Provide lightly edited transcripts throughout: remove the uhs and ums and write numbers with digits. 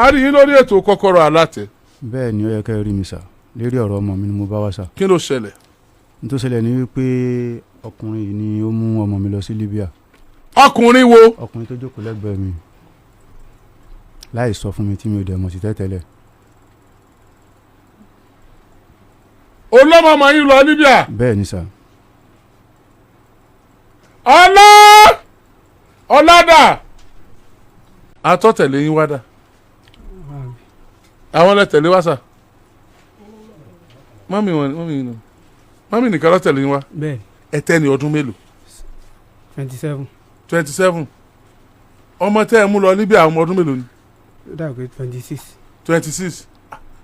a rí yín lórí ètò kọ́kọ́rọ́ alátẹ. bẹ́ẹ̀ ni ó yẹ kẹ́ rí mi sà lérí ọ̀rọ̀ ọmọ mi ni mo bá wá sà. kí ló ṣẹlẹ̀? n tó ṣẹlẹ̀ ni wípé ọkùnrin yìí ni ó mú ọmọ mi lọ sí Libya. ọkùnrin wo? ọkùnrin tó jókòó lẹ́gbẹ̀ẹ́ mi láì sọ fún mi tí mi ò dẹ̀ mọ̀ sí tẹ́tẹ́lẹ̀. olómọ ọmọ yín lọ Libya. bẹ́ẹ̀ ni sà. ọládà àtọ́tẹ̀lé yín wá dà àwọn lẹ́tẹ̀lé wá sà mọ́mí nìkan lọ́tẹ̀lé yín wá. bẹ́ẹ̀ ẹ̀tẹ́ ni ọdún mélòó? 27. 27. ọmọ tẹ́ ẹ mú lọ Libya ọmọ ọdún mélòó ni? ó dàgbé 26. 26.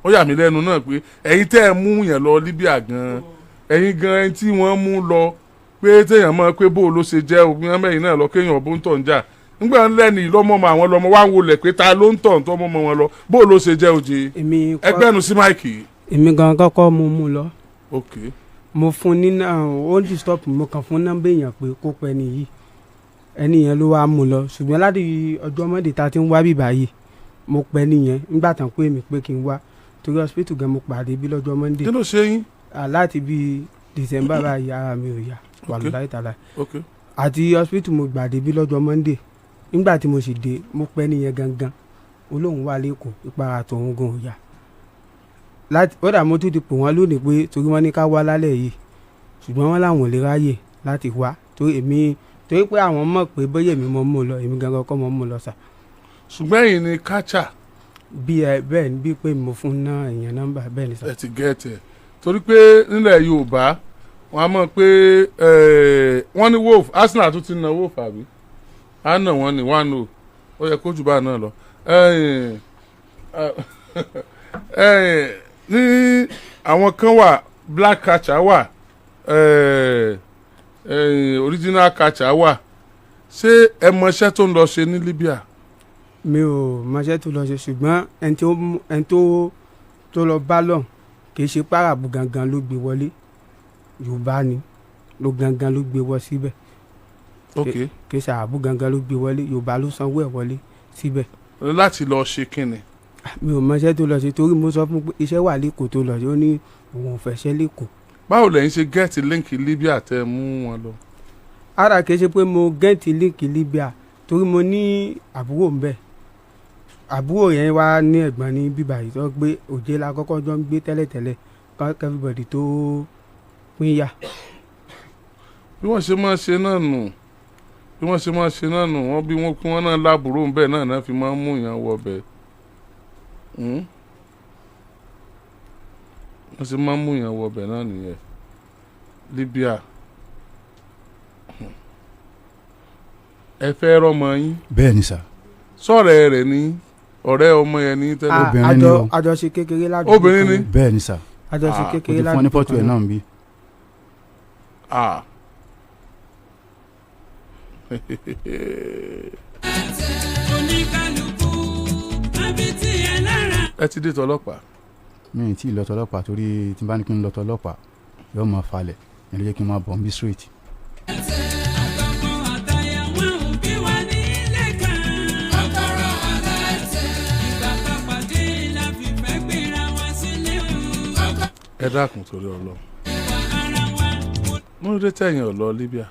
ó yà mí lẹ́nu náà pé ẹ̀yin tẹ́ ẹ mú yẹn lọ Libya gan-an ẹ̀yin gan-an tí wọ́n mú lọ pé téèyàn mọ̀ pé bó ló ṣe jẹ́ òbí wọn mẹ́yìn náà lọ kéèyàn bó ń tọ̀ ń jà nígbà lẹ́ni lọ́mọ́mọ́ àwọn lọ́mọ wá ń wọlé pé ta ló ń tọ̀ ń tọ́ mọ́mọ́ wọn lọ bó ló ṣe jẹ́ òjì ẹgbẹ́nu sí máìkì. èmi gan kọ́kọ́ mo mú lọ. ok. mo fún ní ó disturb mo kàn fún nọ́mbà èèyàn pé kó pẹ́ nìyí ẹni yẹn ló wá mú lọ ṣùgbọ́n láti ọjọ́ Monday ta ti ń wá bíbá yìí mo pẹ́ nìyẹn nígbà tán pé mi pé kí n wá torí hospital gan mo pàdé bí lọ́jọ́ Monday. kí ló ṣe yín? láti bí December báyìí ara mi ò yá wàlúùláì tàlà. ok. àti hospital mo gbàdé bí lọ́jọ́ Monday nígbà tí mo sì dé mo pẹ́ nìyẹn gangan olóhùn wà lẹ́kọ̀ọ́ ìpara tòun gan ò yá láti ó dà mo tún ti pò wọ́n lónìí pé torí wọ́n ní ká wá lálẹ́ yìí ṣùgbọ́n wọ́n làwọn ò lè ráyè láti wá torí pé àwọn mọ̀ pé bóyá èmi mọ̀ mú lọ èmi gangan kọ́ mọ̀ mú lọ sà. ṣùgbọ́n ẹ̀yin ni káchà. bẹ́ẹ̀ ni bí pé mo fún ná èèyàn nọ́mbà bẹ́ẹ̀ ni sà. ẹ ti gẹ́ẹ̀tì ẹ̀ torí pé nílẹ̀ Yorùbá wọ́n á mọ̀ pé wọ́n ní wolf Arsenal tún ti na wolf àbí á nà wọ́n ní 1-0 ó yẹ kó jù bá náà lọ. ní àwọn kan wà black catcher wà original catcher wà ṣé ẹ mọṣẹ́ tó ń lọ ṣe ní Libya? mi ò mọṣẹ́ tó lọ ṣe ṣùgbọ́n ẹni tó lọ bá lọ kì í ṣe páràbù gangan ló gbé wọlé Yorùbá ni ló gangan ló gbé wọ síbẹ̀. ok. kì í ṣe àbú gangan ló gbé wọlé Yorùbá ló sanwó ẹ̀ wọlé síbẹ̀. láti lọ ṣe kíni? mi ò mọṣẹ́ tó lọ ṣe torí mo sọ fún pé iṣẹ́ wà lẹ́kọ̀ọ́ tó lọ ṣe ó ní òun ò fẹ́ ṣẹ́ lẹ́kọ̀ọ́. báwo lẹ́yìn ṣe gẹ́ẹ̀tì líǹkì Libya tẹ́ mú wọn lọ? ara kìí ṣe pé mo gẹ́ẹ̀tì líǹkì Libya torí mo ní àbúrò ń bẹ̀ àbúrò yẹn wá ní ẹ̀gbọ́n ní bíbá yìí tó gbé òjé la kọ́kọ́ jọ ń gbé tẹ́lẹ̀tẹ́lẹ̀ everybody tó pín yà. bí wọ́n ṣe máa ṣe náà nù wọ́n bí wọ́n kí wọ́n náà láàbùrò ń bẹ̀ náà fi máa ń mú yàn wọ bẹ̀ wọ́n ṣe máa ń mú yàn wọ bẹ̀ náà nìyẹn Libya. ẹ fẹ́ rọ́mọ yín? bẹ́ẹ̀ ni sà. sọ̀rọ̀ rẹ̀ ní ọ̀rẹ́ ọmọ yẹn ní tẹ́lẹ̀. obìnrin ni o. àjọṣe kékeré ládùúgbò. obìnrin ni? bẹ́ẹ̀ ni sà. àjọṣe kékeré ládùúgbò. o ti fún ní fọ́tò ẹ̀ náà ń bí. ẹ ti dé tọlọ́pàá? mi ì tí ì lọ tọlọ́pàá torí tí n bá ní kí n lọ tọlọ́pàá yóò máa falẹ̀ ẹ̀ ló jẹ́ kí n máa bọ̀ ń bí straight. ẹ dákun torí Ọlọ́run mo rí tẹ̀yìn ọ̀lọ́ Libya.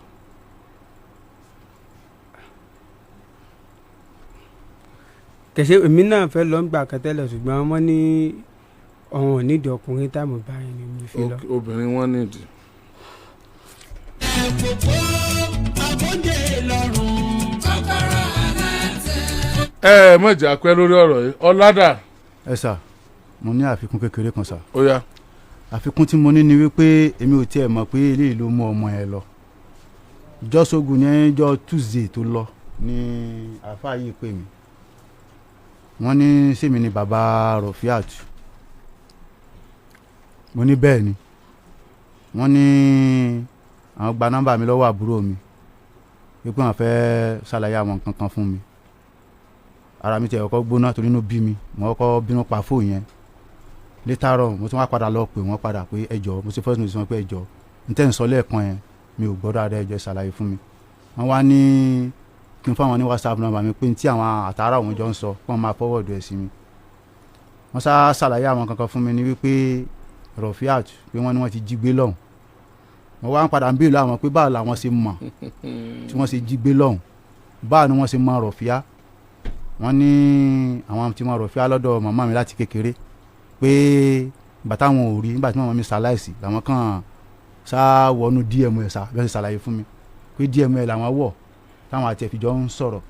kẹsẹ èmi náà fẹ́ lọ ń gbà kẹtẹlẹ ṣùgbọ́n wọ́n ní ọ̀hún nídìí ọkùnrin táàmù báyìí ni mo fi lọ. obìnrin wọn nídìí. mọ̀jà pẹ́ lórí ọ̀rọ̀ yìí ọ̀làdà. ẹ sà mo ní àfikún kékeré kan sà. ó yá. àfikún tí mo ní ni wípé èmi ò tiẹ̀ mọ̀ pé eléyìí ló mú ọmọ yẹn lọ jọ́sọ̀gùn ní ẹjọ́ Tuesday tó lọ ní àáfàá yìí pè mí wọ́n ní sèmi ni bàbá Rofiyah mo ní bẹ́ẹ̀ ni wọ́n ní àwọn gba nọ́mbà mi lọ́wọ́ àbúrò mi wípé wọ́n fẹ́ ṣàlàyé àwọn nǹkan kan fún mi ara mi tiẹ̀ kọ́kọ́ gbóná torí inú bí mi mo kọ́kọ́ bínú pa fóònù yẹn létárọ̀ mo tún wá padà lọ pè wọ́n padà pé ẹjọ́ mo ti first notice wọn pé ẹjọ́ n tẹ́ ń sọ lẹ́ẹ̀kan yẹn mi ò gbọ́dọ̀ adé ẹjọ́ ṣàlàyé fún mi wọ́n wá ní kí n fáwọn ní WhatsApp nọ́mbà mi pé tí àwọn àtàrà òun jọ ń sọ kí wọ́n máa forward ẹ̀ sí mi wọ́n ṣàlàyé àwọn kankan fún mi ní wípé Rofiyah pé wọ́n ní wọ́n ti jí gbé lọ́hùn wọ́n wá ń padà ń béèrè àwọn pé báwo làwọn ṣe mọ̀ tí wọ́n ṣe jí gbé lọ́hùn báwo ni wọ́n ṣe mọ̀ Rofiyah wọ́n ní àwọn tí wọ́n Rofiyah lọ́dọ̀ màmá mi láti kékeré pé ìgbà táwọn ò rí nígbà tí màmá mi ṣaláìsí làwọn kàn sá wọnú DML sá bí wọ́n ṣe ṣàlàyé fún mi pé DML làwọn wọ̀ táwọn àti ẹ̀fìjọ́ ń sọ̀rọ̀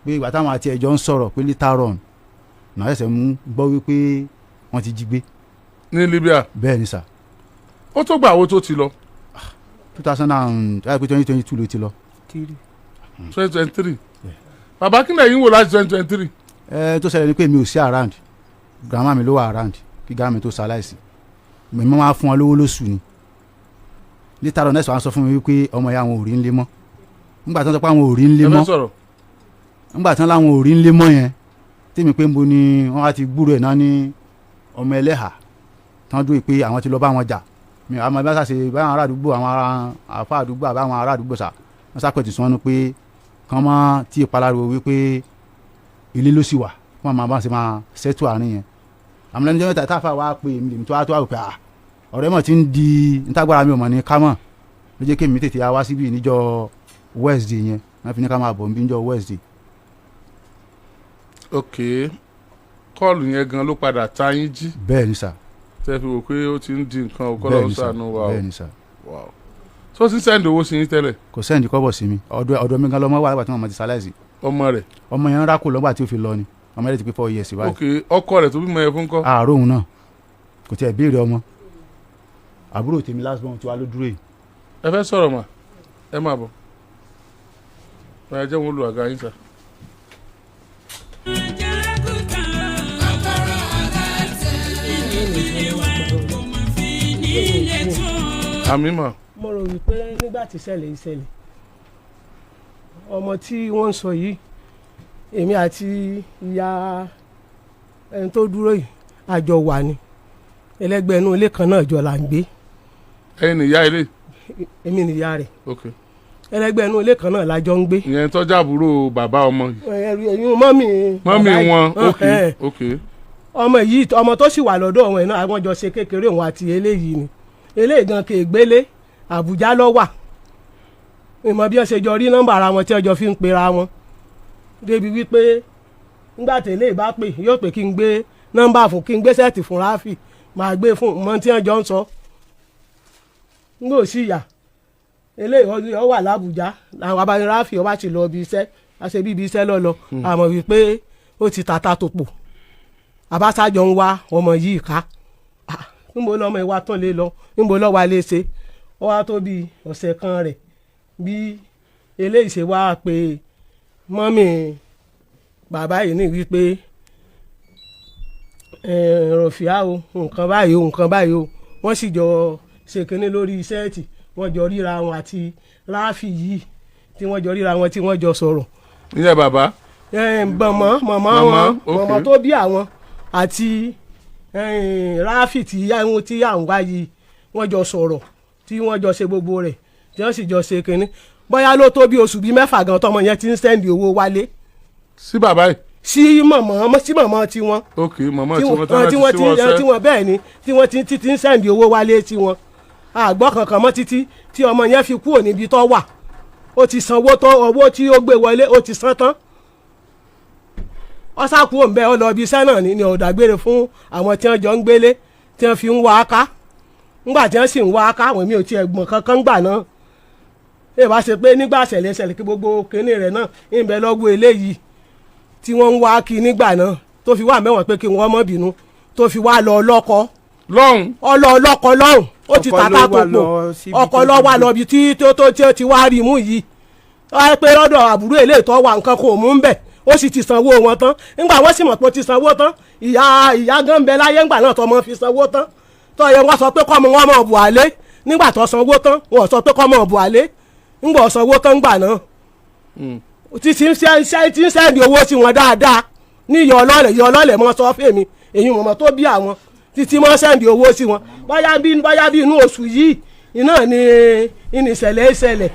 pé ìgbà táwọn àti ẹ̀jọ́ ń sọ̀rọ̀ pé later on náà ẹ̀sẹ̀ ń gbọ́ wípé wọ́n ti jí gbé. ní Libya. bẹ́ẹ̀ ni sà. ó tó gbà wo tó ti lọ. 2022 ló ti lọ. 2023. bàbá kí lẹ́yìn wò láti 2023. tó ṣẹlẹ̀ ni pé mi ò sí around grandma mi ló wà around kí grandma mi tó ṣaláìsí mi máa fún wọn lówó lóṣù ni later on ẹ̀sẹ̀ wọn sọ fún mi wípé ọmọ ìyá àwọn ò rí ń lé mọ́ nígbà tí wọ́n sọ pé àwọn ò rí ń lé mọ́ nígbà tí wọ́n láwọn ò rí ń lé mọ́ yẹn tèmi pé ń bo ni wọ́n á ti gbúrò ẹ̀ náà ní ọmọ ẹlẹ́hà tí wọ́n dúró pé àwọn ti lọ bá wọn jà mi àwọn ọmọ ẹgbẹ́ sàṣe báwọn ará àdúgbò àwọn àfa àdúgbò àbáwọn ará àdúgbò sà wọ́n sàpẹ̀tì sọ́nù pé kàn mọ́ tí ìpalariwo wípé ilé ló sì wà wọ́n máa bá ṣe máa ṣètò àárín yẹn àmọ́ lẹ́nu jẹ́ mẹ́ta táfà wá pé èmi lèmi tó wá pé ọ̀rẹ́ mọ̀ ti ń di ntágbára mi ò mọ̀ ní kámọ̀ ló jẹ́ kémi tètè wá síbí níjọ́ Wednesday yẹn wọ́n fi ní ká máa bọ̀ níbi níjọ́ Wednesday. ok kọ́ọ̀lù yẹn gan ló padà ta yín jí. bẹ́ẹ̀ ni sà. tẹ́ fi wò pé ó ti ń di nǹkan ọ̀kọ́lọ́ sànú wa o. bẹ́ẹ̀ ni sà. tó sì sẹ́ndì owó sí yín tẹ́lẹ̀. kò sẹ́ndì kọ́bọ̀ sí mi ọ̀dọ̀ mi gan lọ́mọ wà nígbà tí wọ́n ti ṣaláìsí. ọmọ rẹ̀. ọmọ yẹn ń rákò lọ́gbà tí ó fi lọ ni ọmọ rẹ̀ ti pé 4 years báyìí. ok ọkọ rẹ̀ tó bímọ yẹn fún kọ́. àárò òun náà kò tiẹ̀ béèrè ọmọ àbúrò tèmi last born tí wàá ló dúró yìí. ẹ fẹ́ sọ̀rọ̀ mà ẹ máa bọ̀ báyà jẹ́ wọn lu àga yín sà. àmì mà. mo rò wípé nígbà tí ìṣẹ̀lẹ̀ ọmọ tí wọ́n ń sọ yìí èmi àti ìyá ẹni tó dúró yìí àjọ wà ní ẹlẹ́gbẹ́ inú ilé kan náà jọ là ń gbé. ẹ̀yin nìyá ilé. èmi nìyá rẹ̀. ok. ẹlẹ́gbẹ́ inú ilé kan náà la jọ ń gbé. ìyẹn tọ́jú àbúrò bàbá ọmọ yìí. ẹ̀yin mọ́mì wọn ok ok. ọmọ yìí ọmọ tó sì wà lọ́dọ̀ wọn náà àwọn jọ ṣe kékeré òun àti eléyìí ni eléyìí gan kè gbélé Àbújá ló wà ìmọ̀ bí wọ́n ṣe jọ rí nọ́mbà ara wọn tí wọ́n jọ fi ń pera wọn débi wípé nígbà tí eléyìí bá pè yóò pè kí n gbé nọ́mbà fún kí n gbé sẹ́ẹ̀tì fún Ráfì máa gbé fún mọ tí wọ́n jọ ń sọ n kò sí ìyà eléyìí ó wà l'Àbújá làwọn abáni Ráfì ó bá ti lọ ibi iṣẹ́ àṣẹ bí ibi iṣẹ́ lọ àmọ́ wípé ó ti tata tó pò àbáṣájọ ń wá ọmọ yìí ká níbo lọmọ ìwà tán lé lọ níbo lọ́wọ́ alẹ́ ṣe ó wá tó bí ọ̀sẹ̀ kan rẹ̀ bí eléyìí ṣe wá pé mọ́mì bàbá yìí ní wípé Rofiyah o nǹkan báyìí o nǹkan báyìí o wọ́n sì jọ ṣe kínní lórí sẹ́ẹ̀tì wọ́n jọ ríra wọn àti Ráfì yìí tí wọ́n jọ ríra wọn tí wọ́n jọ sọ̀rọ̀. ìyá bàbá. mọ̀mọ́ tó bí àwọn àti Ráfì tí à ń wá yìí wọ́n jọ sọ̀rọ̀ tí wọ́n jọ ṣe gbogbo rẹ̀ tí wọ́n sì jọ ṣe kínní bóyá ló tó bí oṣù bíi 6 gan tọmọ yẹn ti ń sẹ́ndì owó wálé. sí bàbá yìí. sí mọ̀mọ́ tiwọn. ok mọ̀mọ́ tiwọn tí wọ́n bẹ́ẹ̀ ni tí wọ́n ti ń sẹ́ndì owó wálé tiwọn. àgbọ̀ kankan mọ́ títí tí ọmọ yẹn fi kúrò níbi tó wà ó ti sanwó tán owó tí ó gbé wọlé ó ti san tán. ó sá kúrò ń bẹ́ ọ lọ ibi iṣẹ́ náà ni ọ̀dàgbére fún àwọn tí wọ́n jọ ń gbélé tí wọ́n fi ń wá ká ńgbà tí wọ́n sì ń wá ká àwọn mi ò tiẹ̀ gbọ̀n kankan gbà náà èèbá ṣe pé nígbà ṣẹlẹ̀ kí gbogbo kinní rẹ̀ náà ń bẹ lọ́gbọ́ eléyìí tí wọ́n ń wá kí nígbà náà tó fi wá mẹ́wọ̀n pé kí wọ́n mọ́ bínú tó fi wá lọ ọlọ́kọ lọ́hùn ó ti tàtà tó pò ọkọ lọ́ wà lọ́bi tí ó ti wá rí mú yìí wáyé pé lọ́dọ̀ àbúrò eléyìí tó wà nǹkan kò mú ń bẹ̀ ó sì ti sanwó wọn tán nígbà wọ́n sì mọ̀ pé ó ti sanwó tán ìyá gan bẹ láyé ńgbà náà tó mọ́ fi sanwó tán tó yẹ wọ́n sọ pé kọ́mọ wọn mọ̀ bù àlé nígbà tó sanwó tán wọ́n sọ pé kọ́mọ bù àlé ńgbà sanwó tán gbà náà tí ń sẹ́ndì owó sí wọn dáadáa ní ìyá ọlọ́lẹ̀ mọ́ sọ fèmí èyí mọ̀mọ́ tó bí àwọn títí mọ́ sẹ́ndì owó sí wọn báyá bí inú oṣù yìí iná ni ìṣẹ̀lẹ̀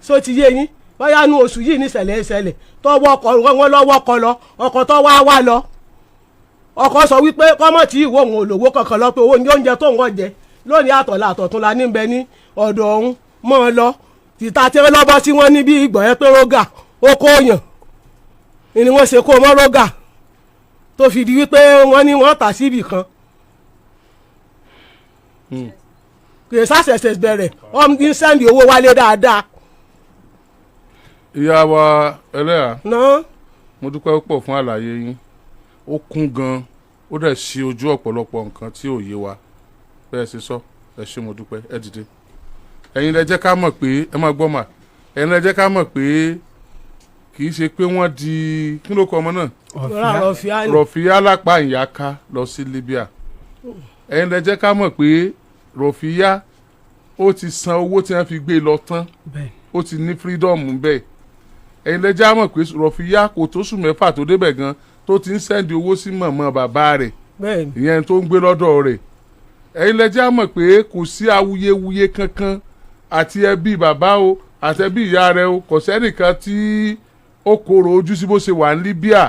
só ti yé yín báyá inú oṣù yìí ní ìṣẹ̀lẹ̀ tọ́wọ́ wọn lọ́wọ́ kọ lọ ọkọ̀ tó wá lọ ọkọ sọ wípé kọ́mọ̀ tí ìwọ òun olówó kankan lọ pé owó ní oúnjẹ tó ń wọ́n jẹ lónìí àtọ̀là àtọ̀tún la níbẹ̀ ní ọ̀dọ̀ ọ̀hún mọ́ ọ lọ tìta tí wọ́n lọ́bọ́ sí wọn níbi ìgbọ̀nyẹ́ pé rógà ó kó yàn ni wọ́n ṣe kó mọ́ rógà tó fi di wípé wọ́n ní wọ́n tà síbì kan kì í sàṣẹ̀ṣẹ̀ bẹ̀rẹ̀ ọ̀n ń sẹ́ndì owó wálé dáadáa. ìyá wa ẹlẹ́yà náà mo dúpẹ́ púpọ̀ fún àlàyé yín ó kún gan ó dẹ̀ ṣe ojú ọ̀pọ̀lọpọ̀ nǹkan tí ò yé wa bẹ́ẹ̀ ṣe sọ ẹ ṣé mo dúpẹ́ ẹ dìde ẹ̀yin lẹ jẹ́ ká mọ̀ pé ẹ máa gbọ́ mà ẹ̀yin lẹ jẹ́ ká mọ̀ pé kì í ṣe pé wọ́n di kí ló kọ ọmọ náà Rofiyah lápá ìyáká lọ sí Libya ẹ̀yin lẹ jẹ́ ká mọ̀ pé Rofiyah ó ti san owó tí wọ́n fi gbé lọ tán ó ti ní freedom bẹ́ẹ̀ ẹ̀yin lẹ jẹ́ ká mọ̀ pé Rofiyah kò tó sùn mẹ́fà tó débẹ̀ gan tó ti ń sẹ́ndì owó sí mọ̀mọ́ bàbá rẹ̀ ìyẹn tó ń gbé lọ́dọ̀ rẹ̀ ẹ̀yin lẹ jẹ́ ká mọ̀ pé kò sí awuyewuye kankan àti ẹbí bàbá o àti ẹbí ìyá rẹ̀ o kò sẹ́nìkan tí ó korò ojú sí bó ṣe wà ní Libya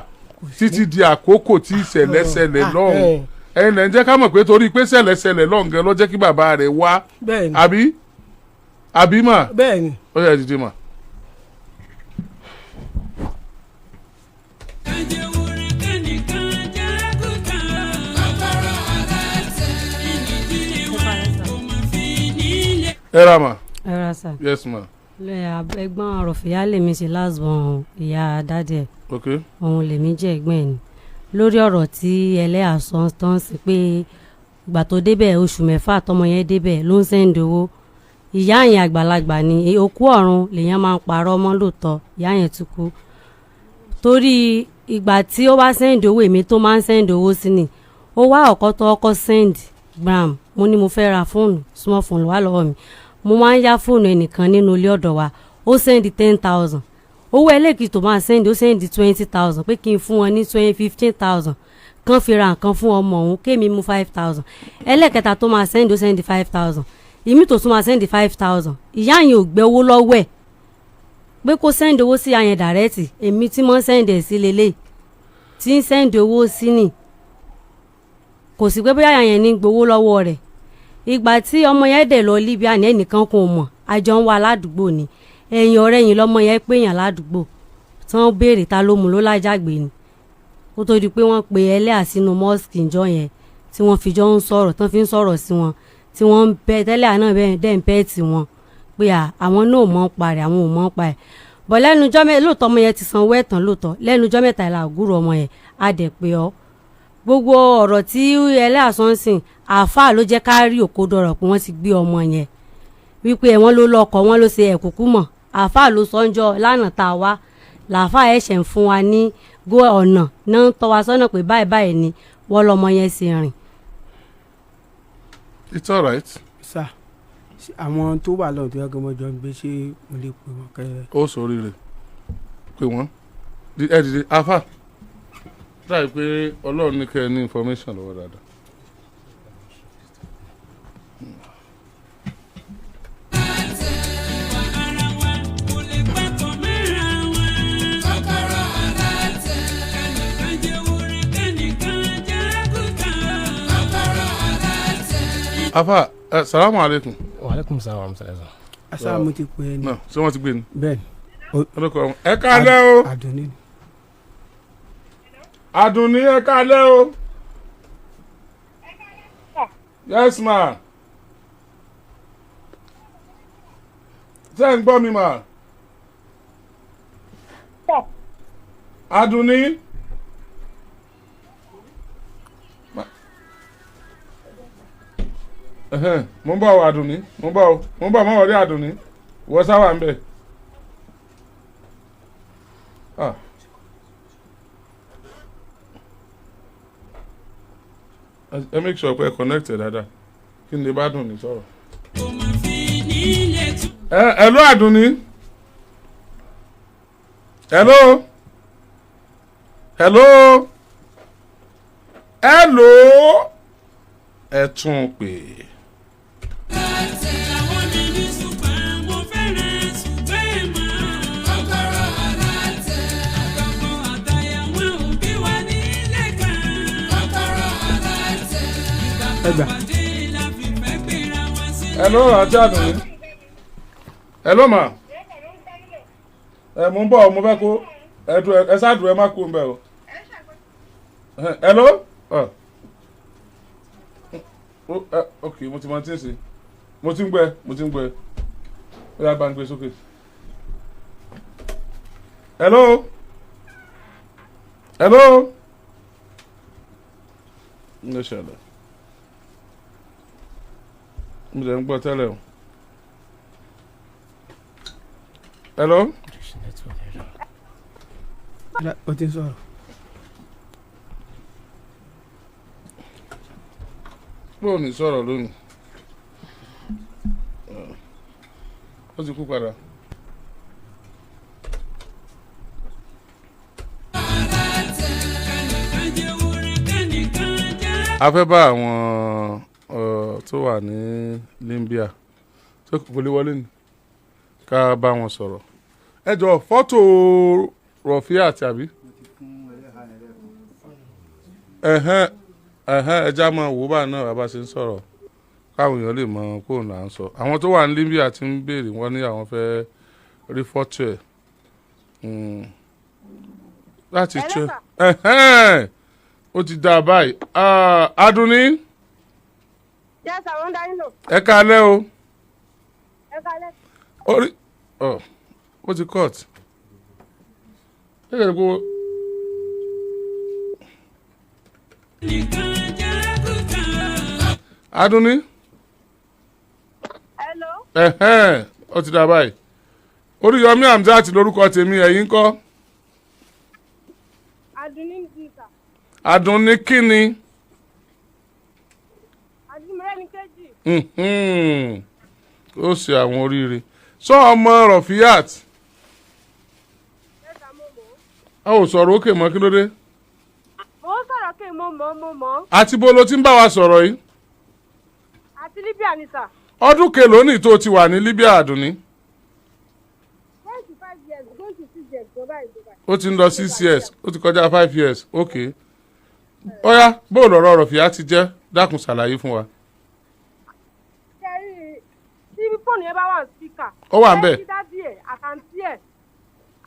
títí di àkókò tí ìṣẹ̀lẹ̀ ṣẹlẹ̀ lọ́hùn ẹ̀yin lẹ jẹ́ ká mọ̀ pé torí pé ṣẹlẹ̀ ṣẹlẹ̀ lọ́hùn gan ló jẹ́ kí bàbá rẹ̀ wá àbí mà ó yẹ dìde mà. ẹ ra mà. ẹ ra sà. yes ma. ẹ̀gbọ́n Rofiyah lèmi ṣe last born ìyá dádì ẹ̀. ok. òun lèmi jẹ́ ẹ̀gbọ́n ẹ̀ ni lórí ọ̀rọ̀ tí ẹlẹ́yà sọ tán sí pé ìgbà tó débẹ̀ oṣù mẹ́fà tọmọ yẹn débẹ̀ ló ń sẹ́ńdì owó ìyá yẹn àgbàlagbà ni òkú ọ̀run lèyàn máa ń parọ́ mọ́ lóòótọ́ ìyá yẹn ti kú torí ìgbà tí ó wá sẹ́ńdì owó èmi tó máa ń sẹ́ńdì owó sí ni ó wá ọ̀kọ́ tó ọkọ́ sẹ́ńdì gram mo ní mo fẹ́ ra fóònù small phone wà lọ́wọ́ mi mo máa ń yá fóònù ẹnìkan nínú ilé ọ̀dọ̀ wa ó sẹ́ndì 10,000 owó ẹlẹ́kìtì tó máa sẹ́ndì ó sẹ́ndì 20,000 pé kí n fún wọn ní 15,000 kán fi ra nǹkan fún ọmọ òun kémi mú 5,000 ẹlẹ́kẹta tó máa sẹ́ndì ó sẹ́ndì 5,000 ìmí tó tún máa sẹ́ndì 5,000 ìyá yẹn ò gbé owó lọ́wọ́ ẹ̀ pé kó sẹ́ndì owó sí àyẹn dàrẹ́tì èmi tí mo sẹ́ndì ẹ̀ sí lélẹ̀ tí ń sẹ́ndì owó sí nì kò sí pé bóyá àyẹn ní gbowó lọ́wọ́ rẹ̀ ìgbà tí ọmọ yẹn dẹ̀ lọ Libya ní ẹnìkan kò mọ̀ àjọ ń wá ládùúgbò ni ẹ̀yìn ọ̀rẹ́ yìí lọ́mọ yẹn péyàn ládùúgbò tí wọ́n béèrè ta ló mú ló lájàgbé ni ó tó di pé wọ́n pe ẹlẹ́à sínú mosque ìjọ yẹn tí wọ́n fi jọ ń sọ̀rọ̀ tán fi ń sọ̀rọ̀ sí wọn tí wọ́n ń bẹ tẹ́lẹ̀ àná dẹ̀ ń pẹ́ tì wọ́n pé àwọn náà mọ̀ ń parẹ́ àwọn ò mọ̀ ń pa ẹ̀ bọ̀ lẹ́nujọ́ mẹ́ta lóòótọ́ ọmọ yẹn ti sanwó ẹ̀tàn lóòótọ́ lẹ́nujọ́ mẹ́ta ìlà àgúrò ọmọ yẹn á dẹ̀ pé ọ́ gbogbo ọ̀rọ̀ tí ẹlẹ́à sọ ń sìn àáfàá ló jẹ́ ká rí òkodọ̀rọ̀ pé wọ́n ti gbé ọmọ yẹn wípé wọ́n ló lọ́kọ̀ wọ́n ló ṣe ẹ̀kúkú mọ̀ àáfàá ló sọ́njọ́ lánàá tá a wá làáfàá ẹ̀ṣẹ̀ ń fún wa ní ọ̀nà náà ń tọ́ wa sọ́nà pé báyìí báyìí ni wọ́n lọ́mọ yẹn ṣe rìn. it's all right. sà àwọn tó wà lọ́dún tó yẹ kí wọ́n jọ ń gbé ṣé mo lè pè wọ́n kẹ́. ó sórí rẹ̀ pé wọ́n ẹ dìde afa dáì pé ọlọ́run ní kẹ́ ẹ ní information lọ́wọ́ dáadáa. afa salamu aleykum. wa aleykum salaam wa rahmatulah. asa mo ti pè é ní. náà ṣé wọ́n ti gbé ni. bẹ́ẹ̀ni. ẹ kálẹ́ o. Àdùnní. Àdùnní ẹ kálẹ́ o. yes ma. ṣé ń gbọ́ mi ma. Àdùnní. mo ń bọ̀ o Àdùnní mo ń bọ̀ mọ́ wọlé Àdùnní wọ́n sáwà ń bẹ̀. ẹ make sure pé ẹ connected dáadáa kí n lè bá Àdùnní sọ̀rọ̀. hello Àdùnní. hello. ẹ tún pè é. ẹgbà. Hello àti àdùnní. Hello ma. Mo ń bọ̀ mo fẹ́ kó ẹ ṣáàdùn ẹ má kó ń bẹ̀ o. Hello. Ok mo ti máa ti ń ṣe mo ti ń gbẹ ó yá bá ń gbé sókè. Hello. Hello. Ní ṣẹlẹ̀ mo jẹ́ ń gbọ́ tẹ́lẹ̀ o. Hello. O ti ń sọ̀rọ̀. Bó ní sọ̀rọ̀ lónìí ó ti kú padà. A fẹ́ bá àwọn tó wà ní Libya tó kò lè wọlé ni ká bá wọn sọ̀rọ̀. Ẹ jọ fọ́tò Rofiyah àti àbí. Ẹja máa wò bá náà bàbá ṣe ń sọ̀rọ̀ káwọn èèyàn lè mọ kóun là ń sọ. Àwọn tó wà ní Libya ti ń béèrè wọ́n ní àwọn fẹ́ rí fọ́tò ẹ̀ láti ṣe. Ó ti dá a báyìí. Adúnní. Yes, àwọn dá yín lò. Ẹ káalẹ́ o. Ẹ káalẹ́. Orí ó ti cut. Ẹ kẹ́lẹ́ kó. Adúnní. Hello. Ó ti dá a báyìí. Oríyọmí Hamzat lórúkọ tèmi ẹ̀yin ńkọ́. Adúnní nìta. Adúnní kíni. Adúmọ̀rẹ́ni kejì. Ó ṣe àwọn oríire. Sọ ọmọ Rofiyah. Ẹ̀ka mo mọ̀. A ò sọ̀rọ̀ òkè mọ́ kí ló dé. Mo ń sọ̀rọ̀ kí mo mọ̀. Àti bó ló ti ń bá wa sọ̀rọ̀ yìí. Àti Libya ni sà. Ọdún kelòó ní tó ti wà ní Libya Adúnní. 25 years going to 6 years go by. Ó ti ń lọ 6 years ó ti kọjá 5 years ok. Ó yá bó lọ̀rọ̀ Rofiyah ti jẹ́ dákun ṣàlàyé fún wa. Ṣẹ́rí tí fóònù yẹn bá wà spíkà. Ó wà ń bẹ̀. Ṣé dádì ẹ̀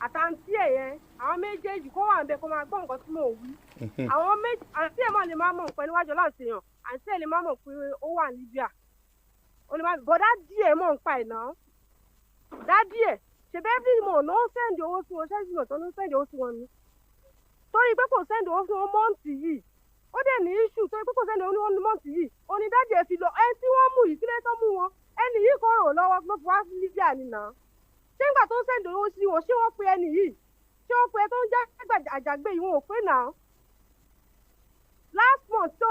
àtàntí ẹ̀ yẹn àwọn méjèèjì kó wà ń bẹ̀ kó máa gbọ́ nǹkan tí mò ń wí. Àwọn méjì àǹtí ẹ̀ mọ̀ lè má mọ̀ pé níwájú láti yàn àǹtí ẹ̀ lè má mọ̀ pé ó wà ní Libya. Bọ̀ dádì ẹ̀ mọ̀ ń pa ẹ̀ náà. Dádì ẹ̀ ṣe bẹ́ẹ̀ bí mo ló ń sẹ́ndì owó sí wọn ṣẹ́ńtì náà tó ń sẹ́ndì owó sí wọn ni. Torí pé kò sẹ́ndì owó sí wọn mọ́ǹtì yìí ó dẹ̀ ní iṣu torí pé kò sẹ́ndì owó ní mọ́ǹtì yìí òní dádì ẹ̀ fi lọ ẹni tí wọ́n mú yìí kílẹ̀ tó mú wọn ẹni yìí kò rò lọ́wọ́ ló fi wá sí Libya nìna. Ṣé nígbà tó ń sẹ́ndì owó sí wọn ṣé wọ́n pe ẹni yìí ṣé wọ́n pe tó ń jẹ́ àjàgbé yìí wọn ò pé náà. Last month tó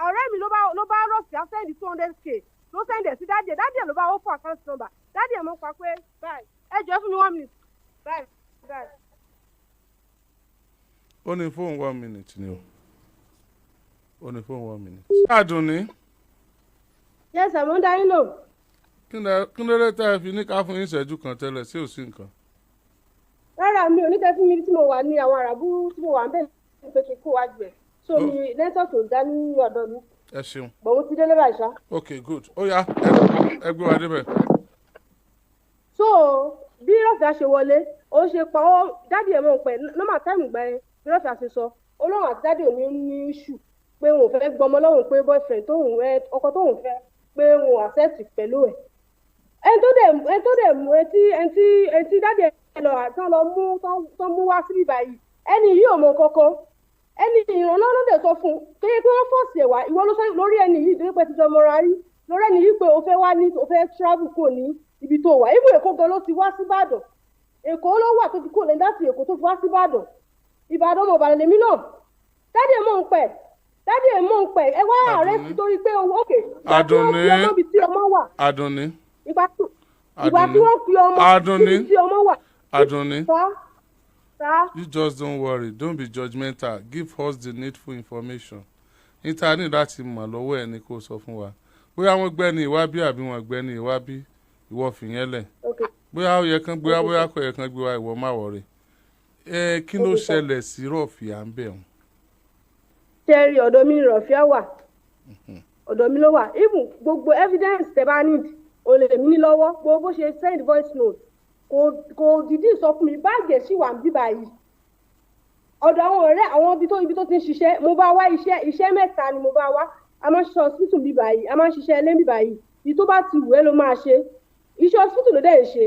ọ̀rẹ́ mi ló bá Rofiyah sẹ́ndì 200k ló sẹ́ndì ẹ̀ sí dádì ẹ̀ ló bá ó fún account number dádì ẹ̀ mọ̀ pa pé báyìí ẹ jẹ́ fún mi 1 minute báyìí. Ó ní fóònù 1 minute ni o. Ó ní fóònù 1 minute. Adúnní. Yes, àmọ́ dá yín lò. Kí ló dé tá ẹ fi ní ká fún yín ìṣẹ́jú kan tẹ́lẹ̀ sí òsì nǹkan. Rárá mi ò ní tẹ́ fún mi tí mo wà ní àwọn àràbù tí mo wà ń bẹ̀ pé kí n kó wá jù ẹ̀. So mi network ò dá ní ọ̀dọ̀ mi. Ẹ ṣeun. Bọ̀ mo ti délé báyìí ṣá. Ok good. Ó yá ẹ gbé wa débẹ̀. So bí Rofiyah ṣe wọlé ó ṣe pa ó dádì ẹ̀ mọ̀ pẹ̀ normal time gbà yẹn bí Rofiyah ṣe sọ olóhùn àti dádì òní ní issue pé òun fẹ́ gbọmọ lọ́hùn pé boyfriend ọkọ tóun fẹ́ pé òun accept pẹ̀lú ẹ̀. ẹni tó dẹ̀ mú etí dádì ẹ̀ lọ mú tó mú wá síbí báyìí ẹni yìí ò mọ kankan ẹni ìrànlọ́wọ́ ló dẹ̀ sọ fún un kéye pé wọ́n fọ́ọ̀sì ẹ̀ wá ìwọ ló sọ lórí ẹni yìí torí pé ti jọ mọ́ra rí lórí ẹni yìí pé o fẹ́ travel kò ní ibi tó wà ibù Èkó gan ló ti wá síbàdàn Èkó ló wà tó ti kó lẹ́yìn láti Èkó tó fi wá síbàdàn Ìbàdàn ọmọ Ìbàdàn lèmi náà dádì ẹ̀ mọ̀ ń pẹ̀ ẹ wá ààrẹ ti torí pé owó òkè Adúnní Adúnní ìgbà tí wọ́n fi ọmọ síbi tí ọmọ wà. Adúnní. Sir? You just don't worry. Don't be judgmental. Give us the needful information. Níta ní láti mọ̀ lọ́wọ́ ẹ̀ ni kó sọ fún wa. Bóyá wọ́n gbẹ́ni ìwá bí àbí wọ́n gbẹ́ni ìwá bí ìwọ fìyẹn lẹ̀. Bóyá ó yẹ kán gbé wá bóyá kò yẹ kán gbé wá ìwọ má wọ̀rẹ̀. Kí ló ṣẹlẹ̀ sí Rofiyah ń bẹ̀ wọ́n? Ṣẹ́rí ọ̀dọ̀ mi Rofiyah wà. ọ̀dọ̀ mi ló wà even gbogbo evidence tẹ́ bá need o lè mí ní lọ́wọ́ gbogbo bó ṣe send voice note kò dìídì sọ fún mi báàgì ẹ̀ sì wà ń bíbá yìí ọ̀dọ̀ àwọn ọ̀rẹ́ àwọn ibi tó ti ń ṣiṣẹ́ mo bá wá iṣẹ́ mẹ́ta ni mo bá wá a máa ń ṣiṣẹ́ hospital bíbá yìí a máa ń ṣiṣẹ́ ilé bíbá yìí ìyí tó bá ti wù ẹ́ ló máa ṣe iṣẹ́ hospital ló dẹ̀ ń ṣe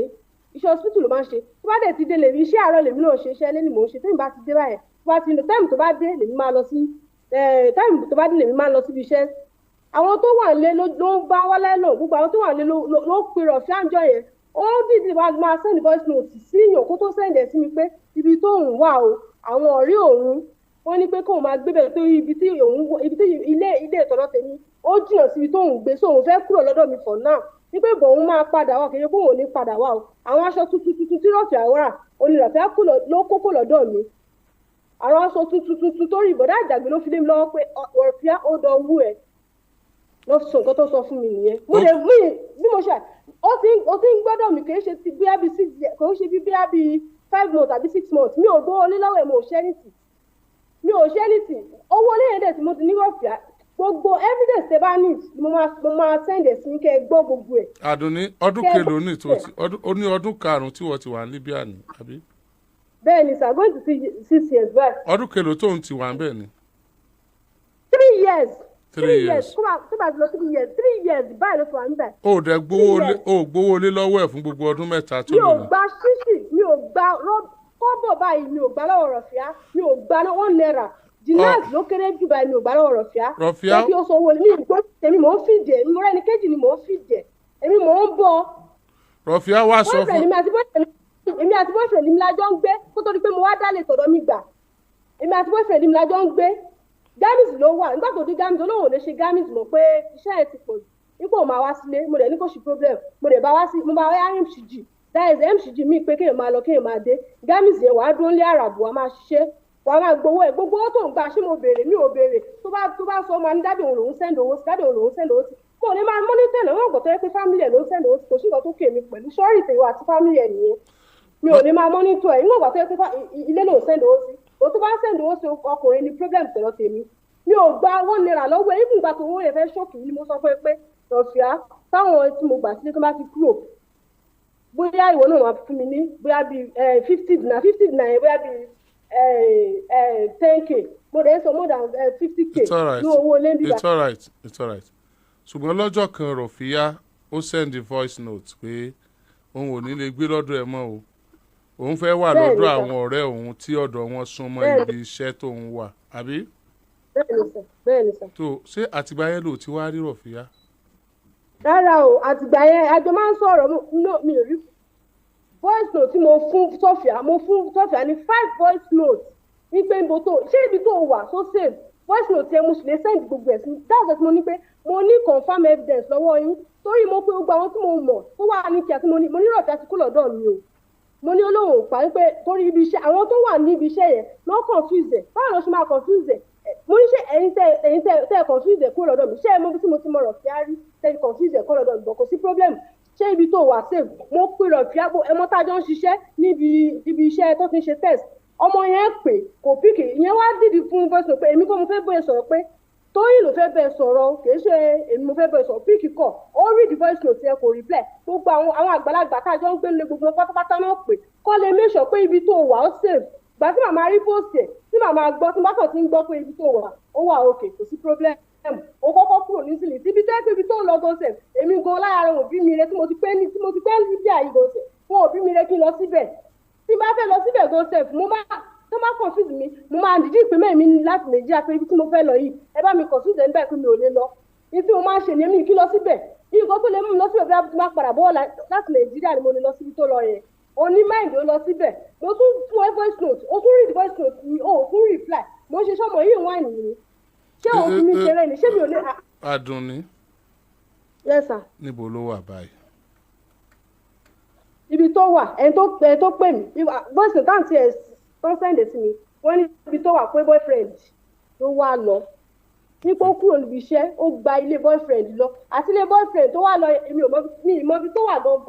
iṣẹ́ hospital ló máa ń ṣe tó bá dẹ̀ ti dé lèmi iṣẹ́ àárọ̀ lèmi náà ṣe iṣẹ́ ilé ni mò ń ṣe tẹ́mi bá ti dé báyẹn tó bá ti lò táìmù tó bá dé lèmi máa lọ sí táìmù tó bá dé lèmi máa lọ síbi iṣẹ́ àwọn tó wà nílé ló ń bá wá lẹ́nà gbogbo àwọn tó wà nílé ló pe Rofiyah àjọ yẹn ó dìde máa send voice note sí èèyàn kó tó send ẹ̀ sí mi pé ibi tó ń wà o àwọn ọ̀rẹ́ òun wọ́n ní pé kóun máa gbé bẹ̀rẹ̀ tó ibi tí ilé ìtọ́nà tèmi ó jìnnà síbi tó ń gbé so òun fẹ́ kúrò lọ́dọ̀ mi for now ní pé bòun máa padà wá kéde kóun ò ní padà wá o àwọn aṣọ tuntun tí Rofiyah rà òní Rofiyah ló kókó lọ́dọ̀ mi àwọn aṣọ tuntun tó rí ìbọ̀dá àjàgbé ló fi lé mi lọ́wọ́ pé Rofiyah ó dọ̀ wú ẹ̀ lọ sọ nǹkan tó sọ fún mi nìyẹn mo lè mú bí mo ṣe ó ti ń gbọ́dọ̀ mi kì í ṣe bí i 6 years kò ń ṣe bí i 5 months àbí 6 months mi ò gbówó lé lọ́wọ́ ẹ̀ mo ò ṣẹ́ nìtì owó lẹ́yìn dẹ̀ tí mo ti ní Rofiyah gbogbo evidence tẹ́ bá need mo máa send ẹ̀ sí kẹ́ ẹ gbọ́ gbogbo ẹ̀. Àdùnní ọdún kelo ní ó ní ọdún karùn-ún tí wọ́n ti wà ní Libya ni àbí. bẹ́ẹ̀ ni sir going to 6 years back. ọdún kelo tóun ti wà ń bẹ̀ ni. 3 years. 3 years. tó bá ti lọ 3 years 3 years báyìí ló ti wà níbẹ̀. ó dẹ̀ gbowó lé lọ́wọ́ ẹ̀ fún gbogbo ọdún mẹ́ta tó lò ní. mi ò gba ṣíṣì mi ò gba kọ́bọ̀ báyìí mi ò gbà lọ́wọ́ Rofiyah mi ò gbà one naira dinas ló kéré jù báyìí mi ò gbà lọ́wọ́ Rofiyah. Rofiyah kí o sọ owó mi ìgbó tèmi mò ń fìdí èmi mọ́ra ẹni kejì ni mò ń fìdí èmi mò ń bọ̀. Rofiyah wá sọ fún. èmi àti boyfriend mi lájọ ń gbé kó tó di pé mo wá dálé tọ̀dọ̀ mi gbà èmi àti boyfriend mi lájọ ń gbé gamis ló wà nígbà tó di gamis olóhùn lè ṣe gamis mọ̀ pé iṣẹ́ ẹ̀ ti pọ̀ jù nípò máa wá sílé mo dẹ̀ ní kò sí problem mo dẹ̀ bá wá sí mo bá wá mcg that is mcg mi pé kéèyàn máa lọ kéèyàn máa dé gamis yẹn wàá dúró lé àràbù wàá máa ṣiṣẹ́ wàá máa gbowó ẹ̀ gbogbo owó tó ń gbà ṣé mo béèrè mi ò béèrè tó bá sọ ọmọ ní dáàdì òun lòún send owó sí dáàdì òun lòún send owó sí mo ní máa mọ́nítẹ̀ náà wọ́n gbọ́ tó yẹ pé family ẹ̀ ló ń send owó sí kò sí nǹkan tó kè mí pẹ̀lú sọ́ọ̀rì tèwọ́ àti family ẹ̀ nìyẹn mi ò ní máa mọ́nítọ̀ ẹ̀ níwọ̀n gbà tó yẹ pé ilé lòún send owó sí òun tó bá send owó sí ọkùnrin ní problem tẹ̀lọ́ tèmi mi ò gba one naira lọ́wọ́ even ìgbà tó owó yẹn fẹ́ ṣọ́ọ̀kì ni mo sọ fún ẹ pé Rofiyah táwọn tí mo gbà sílé tó bá ti kúrò bóyá ìwọ náà máa fún mi ní bóyá bíi 50 naira bóyá bíi 10k mo dẹ̀ sọ more than 50k ní owó lẹ́ńbí. it's alright ṣùgbọ́n lọ́jọ́ kan Rofiyah ó send voice note pé òun ò ní lè gbé lọ́dọ̀ ẹ̀ mọ́ o òun fẹ́ wà lọ́dọ̀ àwọn ọ̀rẹ́ òun tí ọ̀dọ̀ wọn súnmọ́ ibi iṣẹ́ tóun wà àbí. bẹ́ẹ̀ni sà. tó ṣé àtìgbà yẹn ló ti wá rí Rofiyah. rárá o àtìgbà yẹn àjọ máa ń sọ̀rọ̀ mi ò rí voice note tí mo fún Rofiyah ní 5 voice notes wípé ibo tó ṣé ibi tó wà so save voice note yẹn mo sì lè send gbogbo ẹ̀ sí dáhùn tí mo ní pé mo ní confirm evidence lọ́wọ́ yín torí mo pé gbogbo àwọn tí mo mọ̀ tó wà ní kíá tí mo ní Rofiyah ti kú lọ́dọ̀ mi o mo ní olóhùn òpá wípé torí ibi iṣẹ́ àwọn tó wà ní ibi iṣẹ́ yẹn lọ́ confuse ẹ̀ báwo ló ṣe máa confuse ẹ̀ mo ní ṣe ẹ̀yin tẹ́ confuse ẹ̀ kúrò lọ́dọ̀ mi ṣé ẹ mọ̀ bí tí mo ti mọ Rofiyah rí tẹ́ confuse ẹ̀ kúrò lọ́dọ̀ mi bọ̀ kò sí problem ṣé ibi tó wà safe mo pè Rofiyah ẹmọ tá a jọ ń ṣiṣẹ́ níbi iṣẹ́ tó ti ń ṣe test ọmọ yẹn pè kò píkì ìyẹn wá dìdí fún voice note pé èmi kò mo fẹ́ bóyá sọ̀rọ̀ pé Tóyìn ló fẹ́ bẹ́ẹ̀ sọ̀rọ̀ kìí ṣe èmi mo fẹ́ bẹ́ẹ̀ sọ̀rọ̀ píkì kọ̀ ó rí the voice note yẹn kò reply gbogbo àwọn àgbàlagbà tá a jọ ń gbé lé gbogbo pátápátá náà pè kọ́ lè make sure pé ibi tó wà ó safe gbà tí màmá rí post ẹ̀ tí màmá gbọ́ tí bákan ti ń gbọ́ pé ibi tó wà ó wà okay kò sí problem ó kọ́kọ́ kúrò ní sílẹ̀ síbi tó yẹ pé ibi tó lọ gọ́sẹ̀ èmi gan lára rẹ̀ òbí mi rẹ̀ tí mo ti pẹ́ Libya yìí gọ́sẹ̀ fún òbí mi rẹ̀ kí n lọ síbẹ̀ tí bá fẹ́ lọ síbẹ̀ gọ́sẹ̀ mo máa tó máa confuse mi mo máa dìde ìpè mẹ́rin mi láti Nàìjíríà pé ibi tí mo fẹ́ lọ yìí ẹ bá mi confuse ẹ̀ níbẹ̀ pé mi ò lè lọ ní tí mo máa ń ṣe ní èmi kí lọ síbẹ̀ nǹkan tó lè mú mi lọ síbẹ̀ bí a ti máa padà bọ́ láti Nàìjíríà ni mo lè lọ síbi tó lọ yẹn oní mind ó lọ síbẹ̀ mo tún fún ẹ voice note ó tún read voice note mi ó tún reply mo ṣe sọmọ yìí wà nìyí ṣé òun fi mi ṣeré ni ṣé mi ò lè. Àdùnní. Yes sir. níbo ló wà báyìí. ibi tó wà ẹni tó pè mí voice note táǹtì ẹ̀ tó ń sẹ́ǹdẹ̀ sí mi wọ́n ní ibi tó wà pé boyfriend ló wá lọ nípa ó kúrò níbi iṣẹ́ ó gba ilé boyfriend lọ àti ilé boyfriend tó wà lọ mi ò mọ ibi tó wà gangan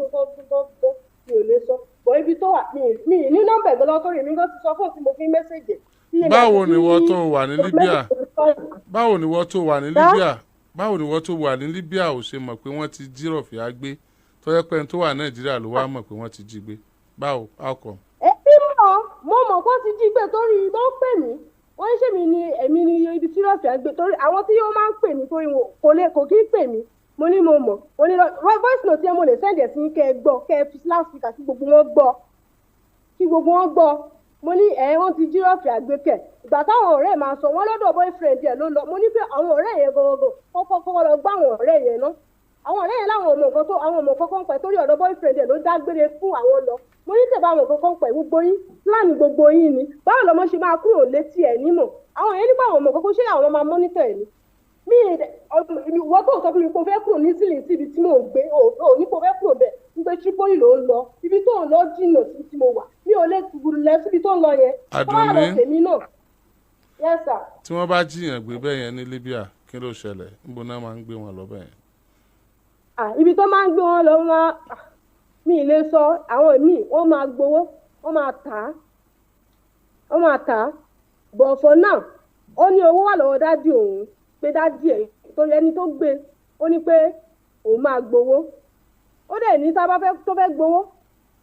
mi ò lè sọ bọ́ ibi tó wà mi ní nọ́mbà ẹ̀gbọ́n lọ́wọ́ torí mi gan ti sọ fún tí mo fi mẹ́sẹ̀jì. báwo ni wọ́n tó wà ní Libya báwo ni wọ́n tó wà ní Libya báwo ni wọ́n tó wà ní Libya ò ṣe mọ̀ pé wọ́n ti jí Rofiyah gbé tó yẹ pé ẹni tó wà Nàìjíríà ló wá mọ̀ pé wọ́n ti jí gbé báwo how come. èmi mo mọ̀ kó ti jí gbé torí ló ń pè mí wọ́n ń ṣe mí ní èmi ní ibi tí Rofiyah gbé torí àwọn tí yóò máa ń pè mí torí kò kí ń pè mí mo ní mo mọ̀ mo ní voice note yẹn mo lè send ẹ̀ sí kẹ́ ẹ gbọ́ kẹ́ ẹ fi loudspeaker kí gbogbo wọn gbọ́ mo ní wọ́n ti jí Rofiyah gbé kẹ̀ ìgbà táwọn ọ̀rẹ́ máa sọ wọ́n lọ́dọ̀ boyfriend ẹ̀ ló lọ mo ní pé àwọn ọ̀rẹ́ yẹn gọ́gọ́ kọ́kọ́ lọ gbá àwọn ọ̀rẹ́ yẹn ná àwọn ọ̀rẹ́ yẹn láwọn ọmọ kankan pẹ̀ torí ọ̀dọ̀ boyfriend ẹ̀ ló dágbére fún àwọn lọ mo ní tẹ̀bá àwọn kankan pẹ̀ gbogbo yín plan gbogbo yín ni báwo lọmọ ṣe máa kúrò létí ẹ̀ nímọ̀ àwọn yẹn nípa àwọn ọmọ kankan ṣé àwọn máa monitor ẹ̀ ni wọ́n tó sọ fún mi pé o fẹ́ kúrò ní sílẹ̀ síbi tí mò ń gbé ò ní kó fẹ́ kúrò bẹ́ẹ̀ ń pé Tripoli ló ń lọ ibi tó ń lọ jìnnà síbi tí mo wà mi ò lè gbùrù lẹ síbi tó ń lọ yẹn Àdùnní yes sir. tí wọ́n bá jiyàn gbé bẹ́ẹ̀ yẹn ní Libya kí ló ṣẹlẹ̀ níbo náà máa ń gbé wọn lọ bẹ́ẹ̀ yẹn. Ibi tó máa ń gbé wọn lọ mi ì lè sọ àwọn míì wọ́n máa gbowó wọ́n máa tà á but for now ó ní owó wà lọ́wọ́ dádì òun pé dádì ẹ̀ torí ẹni tó gbé ó ní pé òun máa gbowó ó dẹ̀ ní sábà tó fẹ́ gbowó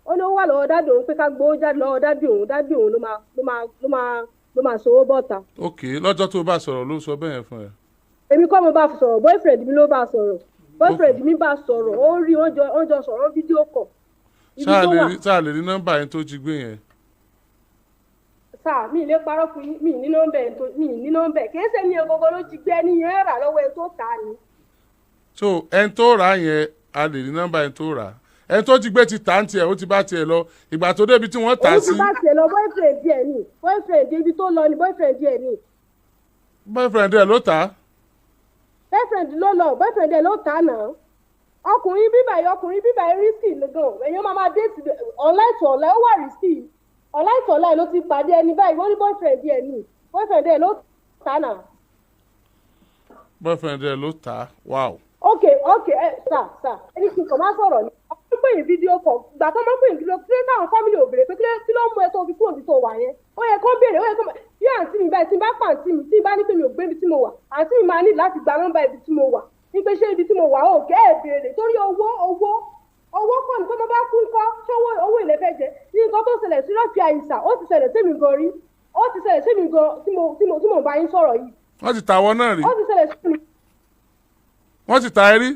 ó ní owó wà lọ́wọ́ dádì òun pé ká gbowó jáde lọ́wọ́ dádì òun ló máa ṣòwò bọ́ta. ok lọ́jọ́ tó bá sọ̀rọ̀ ló sọ bẹ́ẹ̀ yẹn fún ẹ. èmi kọ́ mo bá sọ̀rọ̀ boyfriend mi ló bá sọ̀rọ̀ boyfriend mi bá sọ̀rọ̀ ó rí wọ́n jọ sọ̀rọ̀ fídíò kọ̀. sáà lè rí nọ́mbà yẹn tó jí gbé yẹn. sáà mi ì lè parọ́ fún yín mi ì ní nọ́mbà kì í ṣe ní ọgọgọ ló jí gbé ẹni yẹn rà lọ́wọ́ ẹni tó tà á ni. so ẹni tó rà yẹn a lè rí nọ́mbà ẹni tó rà ẹni tó jí gbé ti tà ń tiẹ̀ ó ti bá tiẹ̀ lọ ìgbà tó débi tí wọ́n tà á sí. ó ti bá tiẹ̀ lọ boyfriend ibi tó lọ ni boyfriend ẹ̀ ni. boyfriend ẹ̀ ló tà á. boyfriend ẹ̀ ló tà á náà ọkùnrin bíbà risky gan èèyàn máa dé online to online ó wà risky online to online ló ti pàdé ẹni báyìí wọ́n ní boyfriend ẹ̀ ló tà á náà. boyfriend ẹ̀ ló tà á wow. ok sir ẹni kí n kàn máa sọ̀rọ̀ ni wọ́n pè ní fídíò kọ̀ gbà tó máa ń pè ní fídíò kí táwọn fámìlì ò béèrè pé kí ló mú ẹ tó fi kúrò ní tó wà yẹn ó yẹ kó béèrè ó yẹ kó bí àǹtí mi báyìí tí n bá pa àǹtí mi tí n bá ní pé mi ò gbé ibi tí mo wà àǹtí mi máa ní láti gba nọ́mbà ibi tí mo wà ní pé ṣé ibi tí mo wà ó kẹ́ ẹ̀ béèrè torí owó kọ́ ní pé mo bá kú ńkọ́ ṣé owó ilẹ̀ fẹ́ jẹ ní nǹkan tó ṣẹlẹ̀ sí Rofiyah àyíṣà ó ti ṣẹlẹ̀ sí mi gan rí ó ti ṣẹlẹ̀ sí mi gan tí mo bá yín sọ̀rọ̀ yìí. wọ́n ti tàwọn náà rí. ó ti ṣẹlẹ̀ sí mi. wọ́n ti tà ẹ́ rí.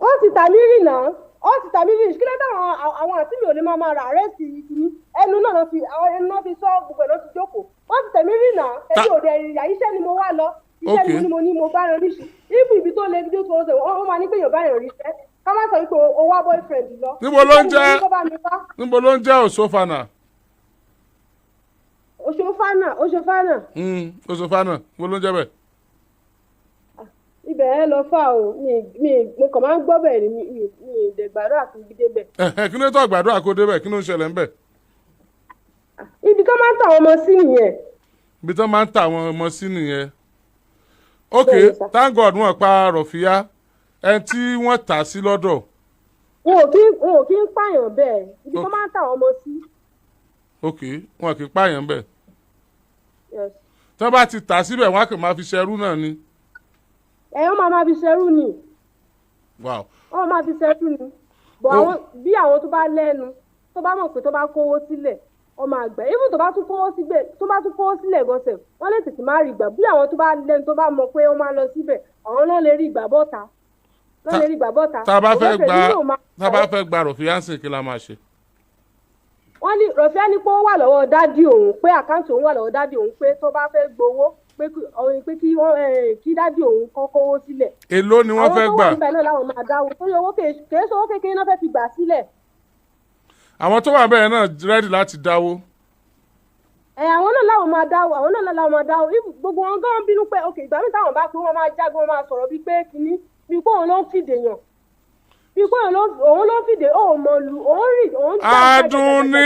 wọ́n ti tà mí rí náà ó ti tà mí rí kí ló dé àwọn àti mi ò lè máa ra àrẹ́sì ìkíní ẹnu náà fi sọ gbogbo ẹ̀ lọ́ ti jókòó wọ́n ti tà mí rí náà ẹbí òde ìyá iṣẹ́ ni mo wá lọ iṣẹ́ ni mo ní mo bá rẹ ríṣi ibi tó lé fídíò tó ń sè wọ́n máa ní pé yóò bá yàn ríṣẹ́ ká má sọ pé o wá boyfriend lọ. níbo ló ń jẹ́ òṣòfànà. òṣòfànà. níbo ló ń jẹ́ bẹ́ẹ̀. ibẹ̀ ẹ lọ fà o mo kàn máa ń gbọ́ bẹ́ẹ̀ ni mi ìdè gbàdúrà kò gbé débẹ̀. kí ló tó gbàdúrà kó débẹ̀ kí ló ń ṣẹlẹ̀ ń bẹ̀. ibi tó máa ń tà àwọn ọmọ sí nìyẹn. ibi tó máa ń tà àwọn ọmọ sí nìyẹn. ok thank God wọ́n pa Rofiyah ẹni tí wọ́n tà sí lọ́dọ̀. wọn ò kí ń pààyàn bẹ́ẹ̀ ibi tó máa ń tà àwọn ọmọ sí. ok wọn kì í pààyàn bẹ́ẹ̀. yes. tí wọ́n bá ti tà síbẹ̀ wọ́n á kàn máa fi ṣẹrú náà ni. wọ́n máa fi ṣẹrú ni. wow. wọ́n máa fi ṣẹrú ni. bọ̀ bí àwọn tó bá lẹ́nu tó bá mọ̀ pé tó bá kówó sílẹ̀ wọ́n máa gbà even tó bá tún kówó sílẹ̀ gọ́sẹ̀ wọ́n lè tètè má rí ìgbà bí àwọn tó bá lẹ́nu tó bá mọ̀ pé wọ́n máa lọ síbẹ̀ àwọn náà lè rí ìgbà bọ́ta. tá a bá fẹ́ gba Rofiyah sí kí la máa ṣe. wọ́n ní Rofiyah ní pé ó wà lọ́wọ́ dádì òun pé àkáǹtì òun wà lọ́wọ́ dádì òun pé tó bá fẹ́ gbowó pé kí dádì òun kówó sílẹ̀. èló ni wọ́n fẹ́ gbà. àwọn tó wà níbẹ̀ náà làwọn máa dáwọ́ torí owó kèé sọ owó kékeré náà fẹ́ fi gbà sílẹ̀. àwọn tó wà bẹ́ẹ̀ náà rẹ́dì láti dáwó. àwọn náà làwọn máa dáwọ́ gbogbo wọn gan bínú pé ok ìgbà mi táwọn bá pé wọ́n máa jágbó wọn máa sọ̀rọ̀ bíi pé kínní bíi pé òun ló ń fìdè yàn bíi pé òun ló ń fìdè òun mọ̀ lu òun rì òun jà. Àdùnní.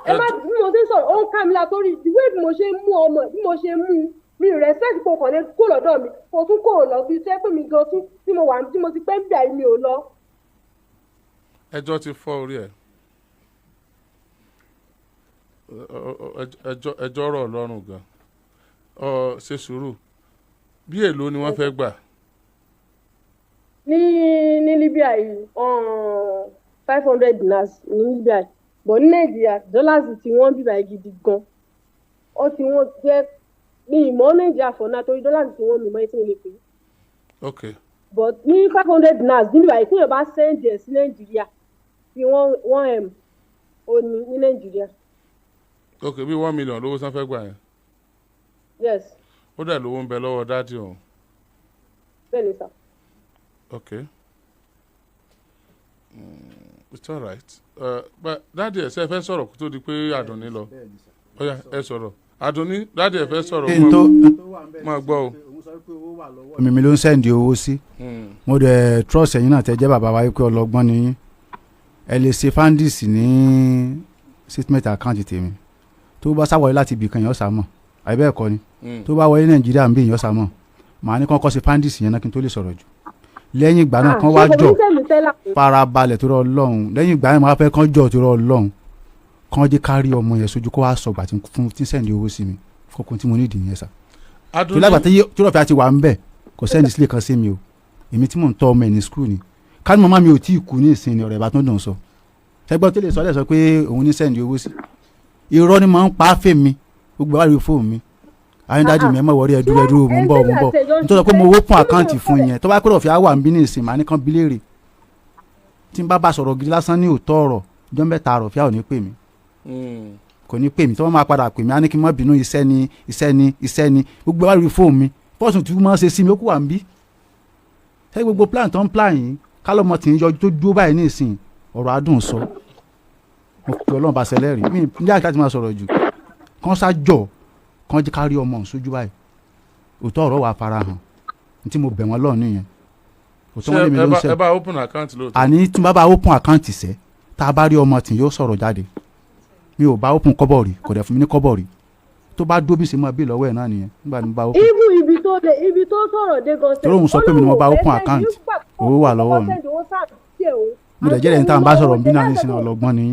ẹ má bí mo ṣe ń sọ̀rọ̀ ó ń ká mi la torí ìwé bí mo ṣe mú ọmọ bí mo ṣe mú mi respect kò kàn lé kó lọ́dọ̀ mi kò tún kó lọ bí iṣẹ́ pé mi gan tún tí mo ti pẹ́ bíbí àyè mi ò lọ. ẹjọ́ ti fọ́ orí ẹ̀ ẹjọ́ rọ̀ lọ́rùn gan ṣe sùúrù bí èlò ni wọ́n fẹ́ gbà. ní Libya yìí 500 dinars ní Libya yìí but ní Nàìjíríà dollars tí wọ́n bíbá gidi gan ó ti wọ́n jẹ́ ní ìmọ̀ Nàìjíríà fọ̀ náà torí dollars tí wọ́n mímọ́ etí lè pè é. ok but ní 500 dinars ní bíbá yìí tí yóò bá send ẹ̀ sí Nàìjíríà bí wọ́n ó ní Nàìjíríà. ok bí 1 million lówó sàn fẹ́ gbà yẹn. yes. ó dẹ̀ lówó ń bẹ lọ́wọ́ dáàdì ọ̀hún. bẹ́ẹ̀ ni sà. ok it's all right dáàdì ẹ̀ ṣe fẹ́ sọ̀rọ̀ kó tó di pé Àdùnní lọ ọ̀yà ẹ sọ̀rọ̀ Àdùnní dáàdì ẹ̀ fẹ́ sọ̀rọ̀ máa gbọ́ o. mi ló ń sẹ́ndì owó sí mo dẹ̀ trust ẹ̀yin náà tẹ́ jẹ́ bàbá wa pé ọlọ́gbọ́n ni yín ẹ lè ṣe fandis ní statement account tèmi tó bá sáwọlé láti ibì kan yẹn ọ̀sà mọ̀ àbí bẹ́ẹ̀ kọ́ ni tó bá wọlé Nàìjíríà ń bí yẹn ọ̀sà mọ̀ màá ní kàn kọ́ ṣe fandis yẹn náà kí n tó lè sọ̀rọ̀ jù lẹ́yìn ìgbà náà kàn wá jọ farabalẹ̀ tó rọ Ọlọ́run lẹ́yìn ìgbà náà mo fẹ́ kàn jọ tó rọ Ọlọ́run kàn jẹ́ kárí ọmọ yẹn sójú kó wá sọgbà tí sẹ́ndì owó sí mi kókun tí mo ní ìdí yẹn sà tó lágbà tí Rofiyah ti wà ń bẹ̀ kò sẹ́ndì sílẹ̀ kan sí mi o èmi tí mò ń tọ́ ọmọ ẹ̀ ní skul ni ká ní màmá mi ò tí ì kú ní ìsìn ni ọ̀rẹ́ ìbá tó dùn sọ ṣẹgbọ́n tó lè sọ lẹ́sọ pé òun ní sẹ́ndì owó sí irọ́ ni máa ń pa á fè mi gbogbo wà lórí fóònù mi ayédájú mi ẹ mọ̀ wọ́rí ẹdúró mò ń bọ̀ nítorí pé mo open àkáǹtì fún yẹn tó bá pẹ́ Rofiyah wà ń bí ní ìsìn màá ní kán bíléèrè tí n bá sọ̀rọ̀ gidi lásán ní òótọ́ ọ̀rọ̀ ọjọ́ mẹ́ta Rofiyah ò ní pè mí kò ní pè mí tí wọ́n máa padà pè mí á ní kí n má bínú iṣẹ́ ni gbogbo wà lórí fóònù mi fọ́ọ̀sùn tí wọ́n máa ṣe sí mi ó kù wà ń bí ṣé gbogbo plan tó ń plan yìí kálọ̀mọ̀ tí ń yọjú tó dúró báyìí ní ìsìn ọ̀rọ̀ adùn sọ mo fi Ọlọ́run bá ṣẹlẹ̀ rí mi ní àgbà tí máa sọ̀rọ̀ jù kán ṣájọ kán jẹ́ ká rí ọmọ sójú báyìí òótọ́ ọ̀rọ̀ wà fara hàn ní tí mo bẹ̀ wọ́n lọ́ọ̀ nìyẹn òótọ́ wọn lé mi ló ń sẹ́ ẹ bá open account lóòótọ́ àní tí n bá open account sẹ́ tá a bá rí ọmọ tí yóò sọ̀rọ̀ jáde mi ò bá open kọ́bọ̀ rí kò dẹ̀ fún mi ní kọ́bọ̀ rí tó bá dóbi sí mọ́ bí lọ́wọ́ ẹ̀ náà nìyẹn nígbà tí mo bá open. ibi tó sọ̀rọ̀ dé gan tó lóun sọ pé mi ni mo bá open account owó wà lọ́wọ́ mi mo dẹ̀ jẹ́rẹ̀ẹ́ ní táwọn bá sọ̀rọ̀ bí náà ní sinú ọlọ́gbọ́n ni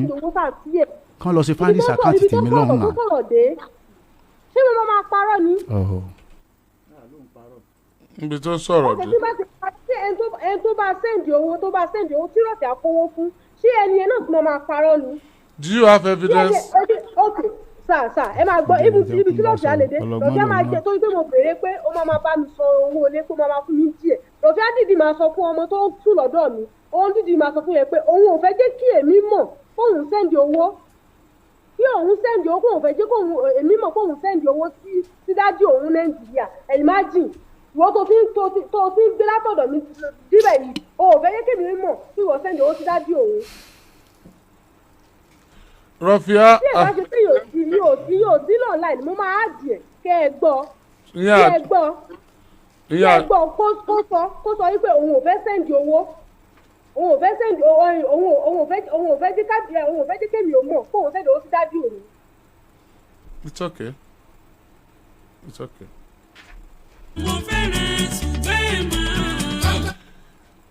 kán lọ sí fandis account tèmi lọ́hùn náà. ṣé mo máa parọ́ ni. níbi tó sọ̀rọ̀ dé. ẹni tó bá sẹ́ǹdì owó tí Rofiyah kówó fún ṣé ẹni yẹn náà tí mo máa parọ́ ni. do you have evidence. okay sà ẹ máa gbọ́ ibi tí Rofiyah lè dé Rofiyah máa jẹ tó gbé mo béèrè pé ó máa bá mi san owó ilé pé ó máa fún mi díẹ̀ Rofiyah dìdì máa sọ fún ọmọ tó tù lọ́dọ̀ mi òun dìdì máa sọ fún yẹn pé òun ò fẹ́ jẹ́ kí èmi mọ̀ kóun sẹ́ǹdì owó kí òun sẹ́ǹdì owó kóun fẹ́ jẹ́ kóun èmi mọ̀ kóun sẹ́ǹdì owó sí dájú òun Nàìjíríà imagine ìwọ tó fi ń gbé látọ̀dọ̀ mi díbẹ̀ yìí o ò fẹ́ jẹ́ kí èmi mọ̀ kí ìwọ sẹ́ǹdì owó sí dájú òun. Rofiyah tí ẹ bá ṣe pé yóò sí online mo máa dì ẹ kẹ ẹ gbọ́ kó sọ wípé òun ò fẹ́ sẹ́ǹdì owó òun ò fẹ́ jẹ́ kémi ò mọ̀ kó òun sẹ́ǹdì owó sí dájú òun. it's okay.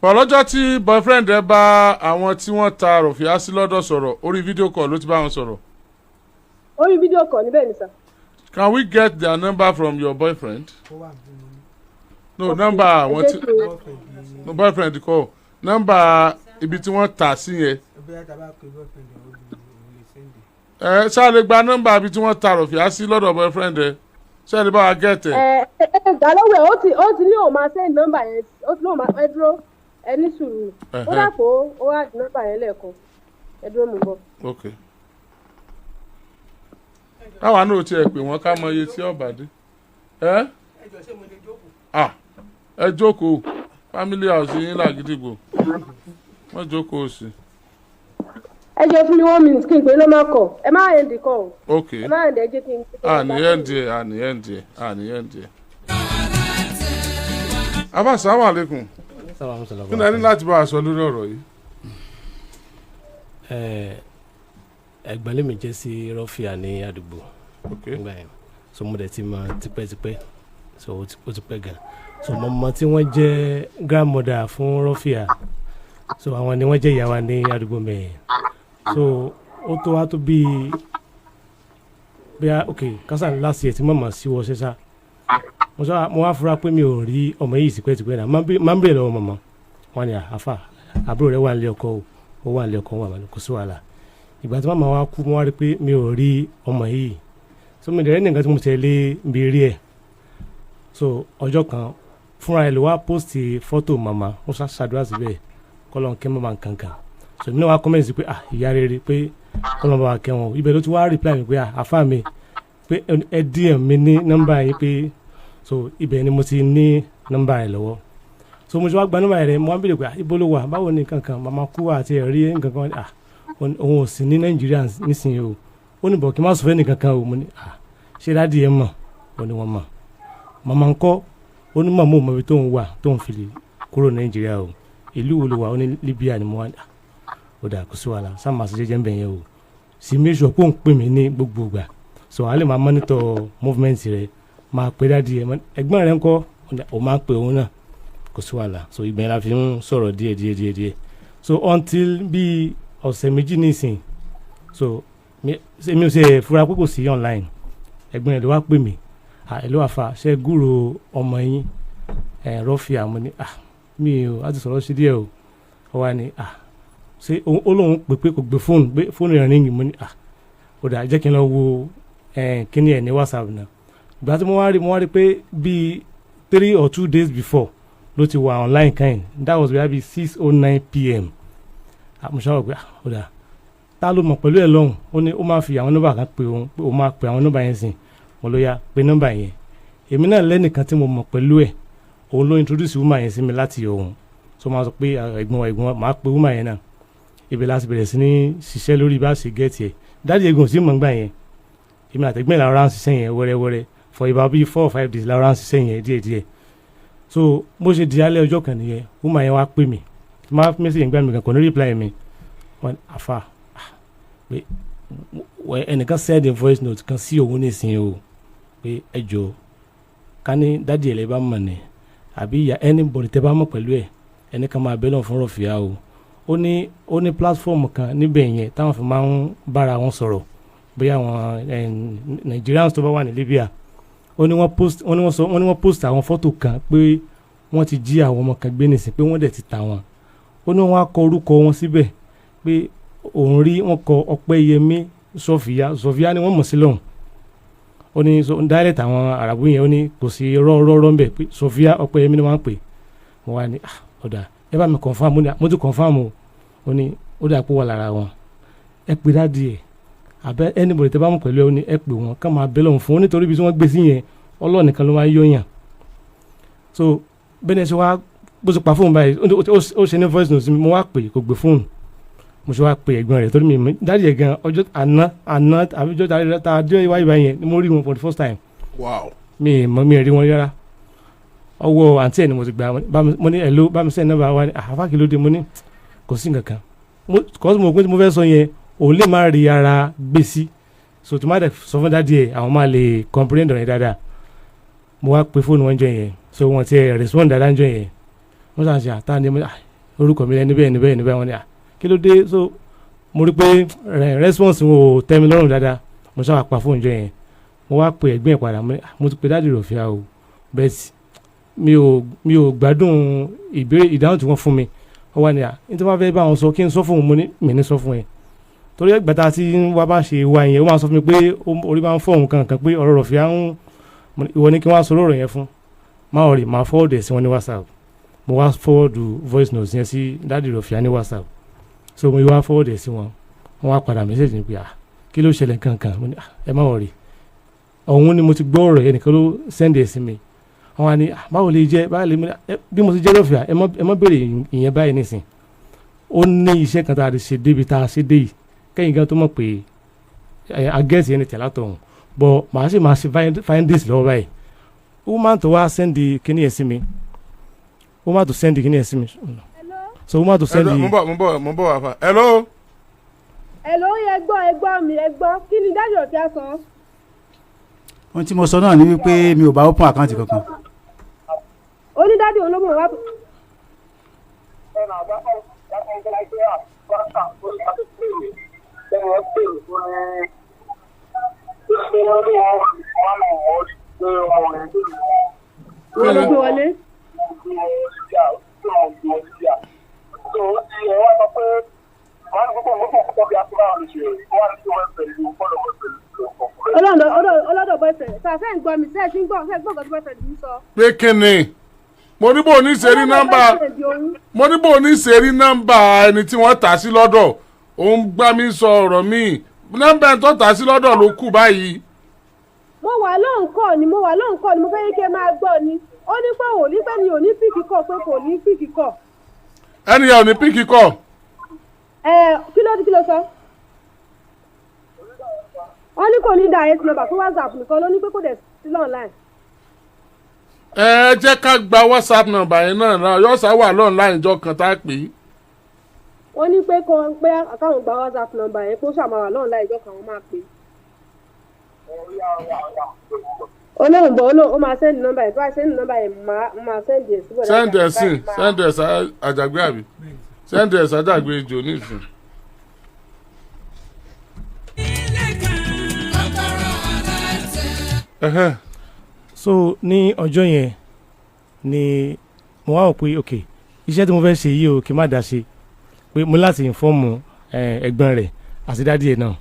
pọ̀lọ́jọ́ tí boyfriend ẹ bá àwọn tí wọ́n ta Rofiyah sí lọ́dọ̀ sọ̀rọ̀ orí fídíò call ló ti bá wọn sọ̀rọ̀. orí fídíò call níbẹ̀ ni sà. can we get their number from your boyfriend. no number àwọn tí no boyfriend kọ́ number ibi tí wọ́n tà sí yẹn. ṣáà lè gba number ibi tí wọ́n ta Rofiyah sí lọ́dọ̀ boyfriend ẹ ṣáà lè bá wa get ẹ. gbàlọ́wọ́ ó ti ní òun máa send number yẹn ó ti ní òun máa ẹ dúró ẹ ní sùúrù ó dàpọ̀ ó wá di nọ́mbà yẹn lẹ́ẹ̀kan ẹ dúró mú bọ̀. ok káwa náà tiẹ̀ pè wọ́n ká mọ iye tí ọba dé. ẹ jókòó family house yín làgídìgbò wọ́n jókòó sí. ẹ jẹ́ fún mi 1 minute kí n pè é ló máa kọ̀ ẹ má end the call. ok ẹ má end ẹ jẹ́ kí n. àní end ẹ. abba salamu alaikum kí ni ẹ ní láti bá a sọ lórí ọ̀rọ̀ yìí. ẹ̀gbọ́n lèmi jẹ́ sí Rofiyah ní àdúgbò nígbà yẹn so mo dẹ̀ ti mọ̀ tipẹ́tipẹ́ so ó ti pẹ́ gan so mọ̀mọ́ tí wọ́n jẹ́ grandmother fún Rofiyah so àwọn ni wọ́n jẹ́ ìyá wa ní àdúgbò mẹ́yẹn so ó tó wá tó bíi ok kásán last year tí mọ̀mọ́ sí wọ́n ṣẹ́ṣá mo wá fura pé mi ò rí ọmọ yìí tipẹ́tipẹ́ náà máa ń bèèrè lọ́wọ́ mọ̀mọ́ wọn ni àfà àbúrò rẹ̀ wà nílé ọkọ o ó wà nílé ọkọ wà kò sí wàhálà ìgbà tí màmá wa kú mo wá rí pé mi ò rí ọmọ yìí so mi dẹ̀rẹ́ nìkan tí mo tẹ̀lé bí rí ẹ̀ so ọjọ́ kan fúnra ẹ̀ ló wá post fọ́tò màmá ó ṣàdúrà síbẹ̀ kọ́lọ́n kẹ́ mọ́ máa ń kankan so mi náà wá comment sí pé ìyá rere pé kọ́lọ́n bá wa kẹ́ wọn ibẹ̀ ló ti wá reply mi pé àfà mi pé ẹ DM mi ní nọ́mbà yìí pé so ibẹ̀ ni mo ti ní nọ́mbà rẹ̀ lọ́wọ́ so mo ti wá gba nọ́mbà rẹ̀ mo wá béèrè pé ibo ló wà báwo ni kankan màmá kú àti ẹ̀rí nkankan òun ò sí ní Nàìjíríà nísìnyí o ó ní bọ̀ kí n má sọ fẹ́ nìkankan o mo ní ṣé dáàdi ẹ mọ̀ ó ní wọ́n mọ̀ màmá ńkọ́ ó ní màmá òmò ibi tó ń wà tó ń fi kúrò Nàìjíríà o ìlú wo ló wà ó ní Libya ni mo wá ó dà kó sí wàhálà sáà máa ṣe jẹ́jẹ́ ń bẹ̀ yẹn o sì mí sọ pé òun pè mí ní gbogbo ìgbà so a lè máa monitor movement rẹ̀ máa pè dáàdi ẹ ẹ̀gbọ́n rẹ̀ ńkọ́ ó máa pè òun náà kò sí wàhálà so ìgbà yẹn la fi ń sọ̀rọ̀ díẹ̀ so until bí ọ̀sẹ̀ méjì nísìn so mi ò ṣe fura pé kò sí online ẹ̀gbọ́n rẹ̀ ló wá pè mí ẹ̀ ló wà fa ṣe gúrò ọmọ yín Rofiyah mo ní mi ò á ti sọ̀rọ̀ sí díẹ̀ o ó wá ní ṣé ó lóun pè kò gbé fóònù rẹ̀ ríngì mo ní ó dà jẹ́ kí n lọ wo kíní ẹ̀ ní WhatsApp náà ìgbà tí mo wá rí pé bíi 3 or 2 days before ló ti wà online kind that was maybe 6:09 PM mo ṣàwọ̀ pé ó dà ta ló mọ̀ pẹ̀lú ẹ̀ lọ́hùn ó ní ó máa fi àwọn nọ́mbà kan pè òun pé ó máa pè àwọn nọ́mbà yẹn sìn mo ló yá pé nọ́mbà yẹn èmi náà lẹ́nìkan tí mo mọ̀ pẹ̀lú ẹ̀ òun ló introduce woman yẹn sí mi láti òun so máa sọ pé ẹ̀gbọ́n máa pe woman yẹn náà ibẹ̀ láti bẹ̀rẹ̀ sí ní ṣiṣẹ́ lórí bá ṣe gẹ́ẹ̀tì ẹ̀ dáàdi egun sí mọ̀ nígbà yẹn èmi àtẹ̀gbẹ́ la rán ṣiṣẹ́ yẹn wẹ́rẹ́wẹ́rẹ́ for about 4 or 5 days la rán ṣiṣẹ́ yẹn díẹ̀díẹ̀ so bó ṣe di alẹ́ ọjọ́ kan nìyẹn woman yẹn wá pè mí tí máa mẹ́sì yẹn gbà mí kan kò ní reply mi wọn àfa pé ẹnìkan send a voice note kan sí òun nísìnyí o pé ẹ jọ ká ní dáàdi ẹ̀ lẹ́ bá mọ̀ ní àbí ìyá anybody tẹ́ bá mọ̀ pẹ̀lú ẹ̀ ẹnìkan máa bẹ́ lọ́n fún Rofiyah o ó ní platform kan níbẹ̀ yẹn táwọn fi máa ń bára wọn sọ̀rọ̀ bóyá àwọn Nigerians tó bá wà ní Libya ó ní wọ́n post àwọn fọ́tò kan pé wọ́n ti jí àwọn ọmọ kan gbé nìsín pé wọ́n dẹ̀ ti tà wọ́n ó ní wọ́n á kọ orúkọ wọn síbẹ̀ pé òun rí wọ́n kọ Ọpẹ́yẹmí Rofiyah ni wọ́n mọ̀ sí lọ́hùn ó ní dialect àwọn Arabu yẹn ó ní kò sí rọ́ọ̀rọ̀ ń bẹ̀ pé Rofiyah Ọpẹ́yẹmí ni wọ́n á pè wọ́n wá ní ọ̀dà ẹ bá mi confam mo ti confam o ó ní ó dà pé wà lára wọn ẹ pè dáàdi ẹ̀ àbẹ anybody tẹ́ bá mọ̀ pẹ̀lú ẹ ó ní ẹ pè wọn ká máa bẹ́ lọ́hùn fún un nítorí ibi tí wọ́n gbé sí yẹn Ọlọ́run nìkan ló máa ń yọ̀yàn so bẹ́ẹ̀ ni ẹ ṣe wá bó ṣe pa fóònù báyìí ó ṣe ní voice note mo wá pè kò gbé fóònù mo ṣe wá pè ẹ̀gbọ́n rẹ̀ torí mi dáàdi ẹ̀ gan ọjọ́ àná àbíjọ́ tá a dé wáyé báyìí yẹn ni mo rí wọn for the first time. Wow. mi rí wọn rárá ọwọ́ àǹtí ẹ̀ ni mo ti gbà mo ní ẹ̀ló bá mi sẹ́ni náà bá wá ní àfáàkì lóde mo ní kò sí nǹkan kan kọ́ sí mo pín tí mo fẹ́ sọ yẹn òun lè má rí ara gbé sí so tí má dẹ̀ sọ fún dáàdi ẹ̀ àwọn máa lè comprehend ọ̀rẹ́ dáadáa mo wá pe fóònù wọn jọ yẹn so wọn ti respond dáadáa jọ yẹn wọ́n sàn ṣe àtà ní orúkọ mi lẹ́ni bẹ́ẹ̀ wọn ni kí ló dé so mo rí pé response wọn ò tẹ́ mi lọ́rùn dáadáa mo sọ àpá fóònù jọ yẹn mo wá pe ẹ̀gbọ́n ẹ̀ padà mo ti pe dáàdi Rofiyah o bẹ́ẹ̀ mi ò gbádùn ìdáhùn tí wọ́n fún mi ó wà ní ní tí wọ́n fẹ́ bá wọn sọ kí n sọ fún wọn mo ní mi ní sọ fún ẹ torí ẹgbẹ̀ta tí wọ́n bá ṣe wá yẹn ó máa sọ fún mi pé orí bá ń fọ́ òun kankan pé ọ̀rọ̀ Rofiyah ìwọ ní kí wọ́n á sọ lọ́rọ̀ yẹn fún máa rí máa forward ẹ̀ sí wọn ní WhatsApp mo wá forward voice note yẹn sí dáàdi Rofiyah ní WhatsApp so mo wá forward ẹ̀ sí wọn wọ́n wá padà message ní pé kí ló ṣẹlẹ̀ kankan mo ní ẹ má wọ̀rí ọ̀hún ni mo ti gbọ́ ọ̀rọ̀ yẹn nìkan ló send ẹ̀ sí mi wọ́n wá ní báwo lè jẹ́ báwo lè bí mo ti jẹ́ Rofiyah ẹ má béèrè ìyẹn báyìí nísìn ó ní iṣẹ́ kan tá a ṣe débi tá a ṣe dé yìí kẹ́yìn gan tó mọ̀ pé agẹ́sì yẹn ni tẹ̀lá tọ̀hún bọ̀ màá ṣe findings lọ́wọ́ báyìí ó máa tó wá sẹ́ndì kíní ẹ̀ sí mi ó máa tó sẹ́ndì kíní ẹ̀ sí mi so ó máa tó sẹ́ndì. mo bọ̀ wá fa hello. hello ẹ gbọ́ mi kí ni dájú Rofiyah sọ. ohun tí mo sọ náà ni wípé mi ò bá open account kankan. onídàájú olómọ wa. wọ́n ló gbé wọlé. ọlọ́dọ̀ boyfriend tá a fẹ́ ń gbọ́ mi ṣe é ti ń gbọ́ ọ̀gá tó boyfriend mi sọ. pé kíni mo ní bò ní ṣe rí nọ́mbà ẹni tí wọ́n tà sí lọ́dọ̀ òun gbá mi sọ ọ̀rọ̀ mi nọ́mbà ẹni tó tà sí lọ́dọ̀ ló kù báyìí. mo wà lóǹkọ́ ni mo fẹ́ yín kí ẹ máa gbọ́ ni ó ní pé òní pé ni òní píkì kọ̀ pé kò ní píkì kọ̀. ẹni yẹn ò ní píkì kọ̀. Kí ló sọ. wọ́n ní kò ní direct number fún WhatsApp nìkan ló ní pé kò dẹ̀ sí online. ẹ jẹ́ ká gba WhatsApp number yẹn náà yóò sá wà online jọ kan tá a pè é. wọ́n ní pé àkáwọn gba WhatsApp number yẹn kó ṣàmàwà online jọ kan wọ́n máa pè é. olóhùn bọ̀ ó máa sẹ́ndì nọ́mbà yẹn tó bá sẹ́ndì nọ́mbà yẹn máa sẹ́ndì ẹ̀ síbò. sẹ́ndì ẹ̀ àjàgbé àbí sẹ́ndì ẹ̀ àjàgbé ìjò nísìn. So ní ọjọ́ yẹn ni mo wá wò pé ok iṣẹ́ tí mo fẹ́ ṣe yìí o kí n má dá ṣe pé mo láti ìfọ́ọ̀mù ẹ̀gbọ́n rẹ̀ àti dádì ẹ̀ náà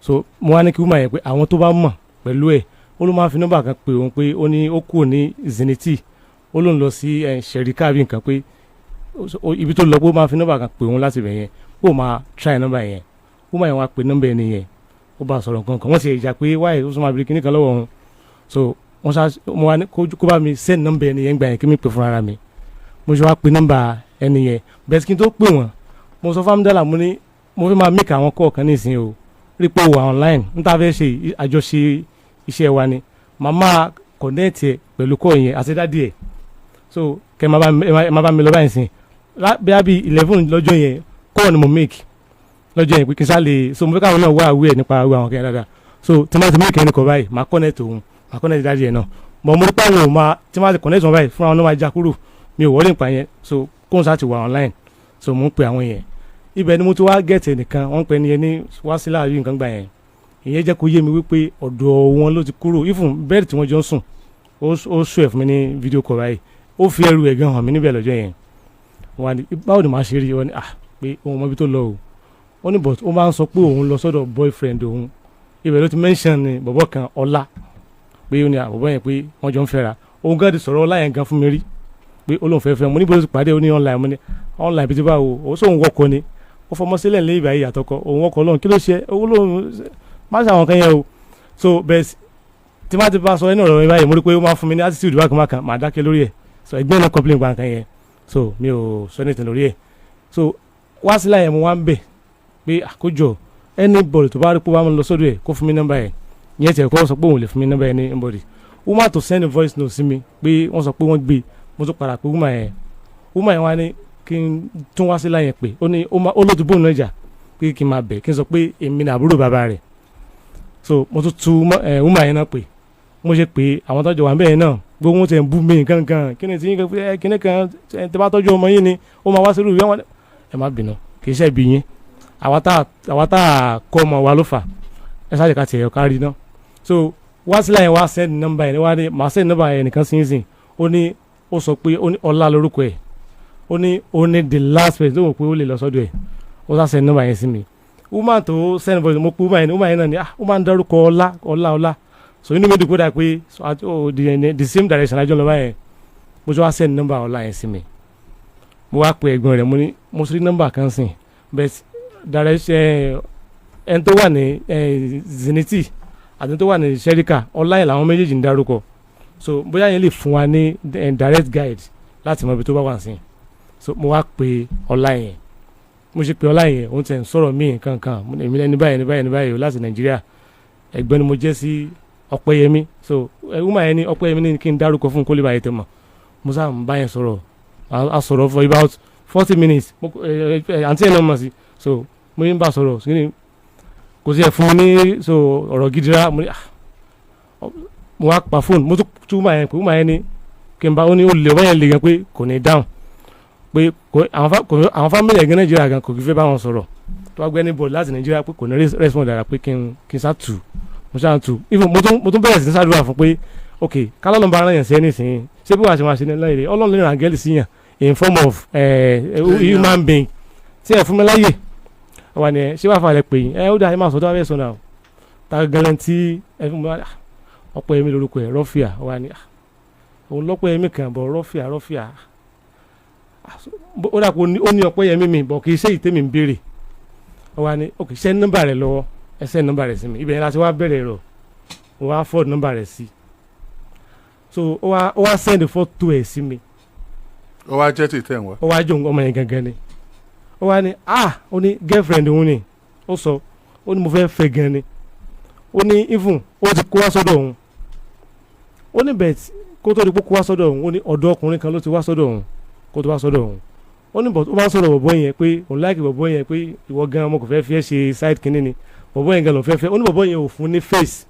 so mo wá ní kí wọ́n máa yẹ pé àwọn tó bá mọ̀ pẹ̀lú ẹ̀ ó ló máa fi nọ́mbà kan pè òun pé ó ní ó kúrò ní zeniti ó ló ń lọ sí ṣẹ̀ríkà bí nǹkan pé ibi tó lọ pé ó máa fi nọ́mbà kan pè òun láti bẹ̀ yẹn ó máa try nọ́mbà yẹn ó máa yẹn wá pè nọ́mbà ẹni yẹn ó bá sọ̀rọ̀ nǹkan kan wọ́n ti ìjà pé wáyé ó sọ máa bèrè kíní kan lọ́wọ́ òun so wọ́n sá mo wá ní kó bá mi send nọ́mbà ẹni yẹn gbà yẹn kí mi pè fún ara mi mo ṣe wá pè nọ́mbà ẹni yẹn bẹ́ẹ̀ kí n tó pè wọ́n mo sọ fáwọn dọ́là mo ní mo fẹ́ máa make àwọn kọ̀ọ̀kan nísìnyí o rí pé ó wà online n ta fẹ́ ṣe àjọṣe iṣẹ́ wa ni màmá connect ẹ pẹ̀lú kọ́ yẹn àti dádì ẹ̀ so kẹ́ ẹ má bá mi lọ báyìí sìn bí a bí 11 lọ́jọ́ yẹn kọ́ ni mo make lọ́jọ́ yẹn pé kí n sá lè so mo fẹ́ káwọn náà wá àwẹ̀ nípa àwẹ̀ àwọn kẹ́hìn dáadáa so tí wọ́n ti make ẹni kọ̀ báyìí màá connect òun màá connect dádì ẹ̀ náà mọ̀ mo rí pé àwọn ò máa tí wọ́n ti connect wọn báyìí fún àwọn náà máa já kúrò mi ò wọlé nípa yẹn so kóun sá ti wà online so mo ń pe àwọn yẹn ibẹ̀ ni mo ti wá gẹ̀ẹ́tì nìkan wọ́n pè ní ẹni wá sí láàrin nǹkan gbà yẹn ìyẹn jẹ́ kó yé mi wípé ọ̀dọ̀ wọn ló ti kúrò even bẹ́ẹ̀dì tí wọ́n jọ ń sùn ó sọ ẹ̀ fún mi ní fídíò kọ̀ báyìí ó fi ẹrù ẹ̀ gan hàn mí níbẹ̀ lọ́jọ́ yẹn wọ́n ní báwo ni màá ṣe rí wọn ni pé òun mọ ibi tó lọ o wọ́n ní but ó máa ń sọ pé òun lọ sọ́dọ̀ boyfriend òun ibẹ̀ ló ti mention ni bọ̀bọ̀ kan ọlá pé ó ní àbọ̀bọ̀ yẹn pé wọ́n jọ ń fẹ́ra òun gan ti sọ̀rọ̀ ọlá yẹn gan fún mi rí pé ó lóun fẹ́ fẹ́ mo níbo ló ti pàdé ó ní online mo ní online bí ti bá wo ó sóun wọkọ ni ó fọmọ sílẹ̀ ní ìbáyìí àtọkọ òun wọkọ lóhun kí ló ṣe owó lóhun má ṣe àwọn kan yẹn o so bẹ́ẹ̀ tí má ti bá sọ ẹni ọ̀rọ̀ mi báyìí mo rí pé ó máa fún mi ní attitude bákan máa dákẹ́ lórí ẹ̀ so ẹgbẹ́ náà complain gba nǹkan yẹn so mi ò sọ anything lórí ẹ̀ so wá sí láyẹ̀ mo wá ń bẹ̀ pé àkójọ anybody tó bá rí pé wọ́n lọ sọ́dọ̀ ẹ̀ kó fún mi nọ́mbà ẹ̀ ìyẹn tiẹ̀ kọ́ sọ pé òun lè fún mi nọ́mbà ẹ̀ ní anybody ó má tó send voice note sí mi pé wọ́n sọ pé wọ́n gbé mo tún padà pé woman yẹn wá ní kí n tún wá sí láyẹ̀ pé ó ní ó lójú bóun náà jà pé kí n máa bẹ̀ kí n sọ pé èmi ní àbúrò bàbá rẹ̀ so mo tún tu woman yẹn náà pé mo ṣe pé àwọn tọ́jú wa bẹ́ẹ̀ náà gbogbo wọn ti ń bú mi gangan kí ni tí kíní kan tí bá tọ́jú ọmọ yín ni ó máa wá sí irú wọn ẹ má bínú kì í ṣe ibi yín àwa tá a kọ́ ọmọ wa ló fà ẹ ṣáà jẹ́ ká tiẹ̀ ká rí náà so wá sí láyẹ̀ wá send number yẹn wá ní màá send number yẹn nìkan sí yín ó ní ó sọ pé ó ní ọlá lórúkọ ẹ̀ ó ní the last person tó wò pé ó lè lọ sọ́dọ̀ ẹ̀ ó sá send number yẹn sí mi woman tó send voice mo pe woman yẹn náà ni ó máa ń dárúkọ ọlá so inú mi dùn kó dà pé the same direction àjọ lọ́wọ́ yẹn mo tún wá send number ọlá yẹn sí mi mo wá pe ẹ̀gbọ́n rẹ̀ mo ní mo sì rí number kan sìn but direction ẹni tó wà ní zeniti àti tó wà ní sẹ́ríkà ọlá yẹn làwọn méjèèjì ń dárúkọ so bóyá yẹn lè fún wa ní direct guide láti mọ ibi tó bá wà sí so mo wá pe ọlá yẹn mo ṣe pe ọlá yẹn òun tẹ̀ ń sọ̀rọ̀ míì kankan èmi lẹ́ni báyìí láti nàìjíríà ẹ̀gbọ́n ni mo jẹ́ sí ọ̀pẹ́yẹmí so woman yẹn ní ọ̀pẹ́yẹmí ní kí n dárúkọ fún kó lè báyìí tẹ̀ mọ̀ mo sáà ń bá yẹn sọ̀rọ̀ a sọ̀rọ̀ for about 40 minutes àǹtí ẹ̀ náà mọ̀ sí so mo yín bá sọ̀rọ̀ sí ni kò sí ẹ̀ fún mi ní so ọ̀rọ̀ gidi rárá mo wá pa fóònù mo tún woman yẹn ní kí n bá ó ní ó lè wọ́n yẹn lè gan pé kò ní dáhùn pé àwọn fámìlì ẹ̀gẹ́ nàìjíríà gan kò kí fẹ́ bá wọn sọ̀rọ̀ tó wá gbé ní bọ̀dù láti nàìjíríà pé kò ní respond dára pé kí n sá tù mo sá tù even mo tún bẹ̀rẹ̀ sí ní sàdúrà fún pé ok kálọ̀ ló ń bá ara yàn sí ẹni sìn ṣé bí wàá ṣe máa ṣe ní láyé ọlọ́run lè ràn áńgẹ́lì sí yàn in form of human being tí ẹ fún mi láyè wà ní ẹ ṣé wàá fà lẹ pè yín ó dà ẹ máa sọ tó wà bẹ́ẹ̀ sọ náà ta gẹlẹ́ tí ẹ fún mi ọ̀pọ̀ ẹ̀mí lórúkọ ẹ̀ Rofiyah wà ní òun lọ́pọ̀ ẹ̀mí kan bọ̀ Rofiyah ó dà pé ó ní ọ̀pọ̀ ẹ̀mí mi bọ̀ kì í ṣe ìtẹ́mi ń béèrè wà ní ok ṣẹ́ nọ́mbà rẹ̀ lọ́wọ́ ẹ ṣẹ́ nọ́mbà rẹ̀ sí mi ibẹ̀ yẹn láti wá bẹ̀rẹ̀ rọ̀ ó wá fọ́ọ̀d nọ́mbà rẹ̀ sí so ó wá send photo ẹ̀ sí mi. ó wá jẹ́ tètè ń wá. ó wá jọ ọmọ yẹn gangan ni ó wá ní ó ní girlfriend òun ni ó sọ ó ní mo fẹ́ fẹ́ gan ni ó ní even ó ti kó wá sọ́dọ̀ òun ó ní bet kó tó di kó wá sọ́dọ̀ òun ó ní ọ̀dọ́ ọkùnrin kan ló ti wá sọ́dọ̀ òun kó tó wá sọ́dọ̀ òun ó ní ó máa ń sọ̀rọ̀ bọ̀bọ̀ yẹn pé òun láìkì bọ̀bọ̀ yẹn pé ìwọ gan ọmọ kò fẹ́ fi ẹ́ ṣe side kínní ni bọ̀bọ̀ yẹn gan ló fẹ́ fẹ́ ó ní bọ̀bọ̀ yẹn ò fún ní face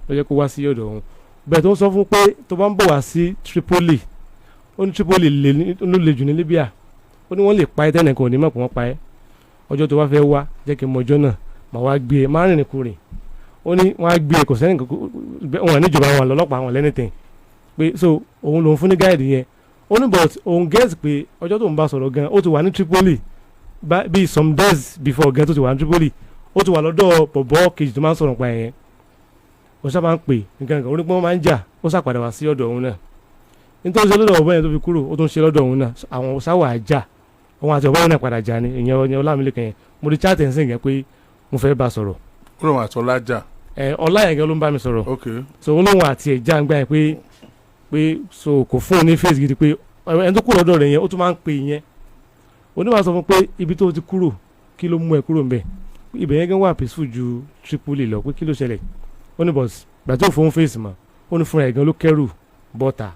ló jẹ́ kó wá sí ọ̀dọ̀ òun bẹ́ẹ̀ tó ń sọ fún pé tó bá ń bọ̀ wá sí Tripoli ó ní Tripoli ló le jù ní Libya ó ní wọ́n lè pa ẹ́ tẹ́nìkan ò ní mọ̀ pé wọ́n pa ẹ́ ọjọ́ tó wá fẹ́ wá jẹ́ kí n mọ ọjọ́ náà mà wá gbé e má rìnrìn kúrìn ó ní wọ́n á gbé e kò sẹ́ni wọn níjọba wọn lọ́lọ́pàá wọn lẹ́nìtìn pé so òun lòun fún ní gáàdì yẹn ó ní but òun gẹ́sì pé ọjọ́ tó ń bá sọ̀rọ̀ gan ó ti wà ní Tripoli bíi some days before gan tó ti wà ní Tripoli ó ti wà lọ́dọ̀ bọ̀bọ̀ kejì tó máa ń sọ̀rọ̀ pa yẹn ó sábà ń pè nǹkan kan ó ní pé wọ́n máa ń jà ó sàpàdà wá sí ọ̀dọ̀ òun náà nítorí ṣe lọ́dọ̀ ọ̀bọ̀n yẹn tó fi kúrò ó tún ṣe lọ́dọ̀ òun náà àwọn sáwà àjà òun àti ọ̀bọ̀n náà padà jà ní ìyẹn Ọlámilékan yẹn mo di chat ẹ̀ ń sìn yẹn pé mo fẹ́ bá a sọ̀rọ̀. ó lóun àti ọlá jà. ọlá yẹn gan ló ń bá mi sọ̀rọ̀. ok so olóhùn àti ẹ̀já ń gbà yẹn pé so kò fún un ní face gidi pé ẹni tó kúrò lọ́dọ̀ rẹ̀ yẹn ó tún máa ń pè yẹn onímọ̀ sọ fún pé ibi tó ti kúrò kí ló mú ẹ kúrò ńbẹ̀ ibẹ̀ yẹn gan wà peaceful ju Tripoli lọ pé kí ló ṣẹlẹ̀ ó ní bọ̀s gbàtí ò fóun face mọ́ ó ní fúnra ẹ̀ gan ló kẹ́rù bọ́ta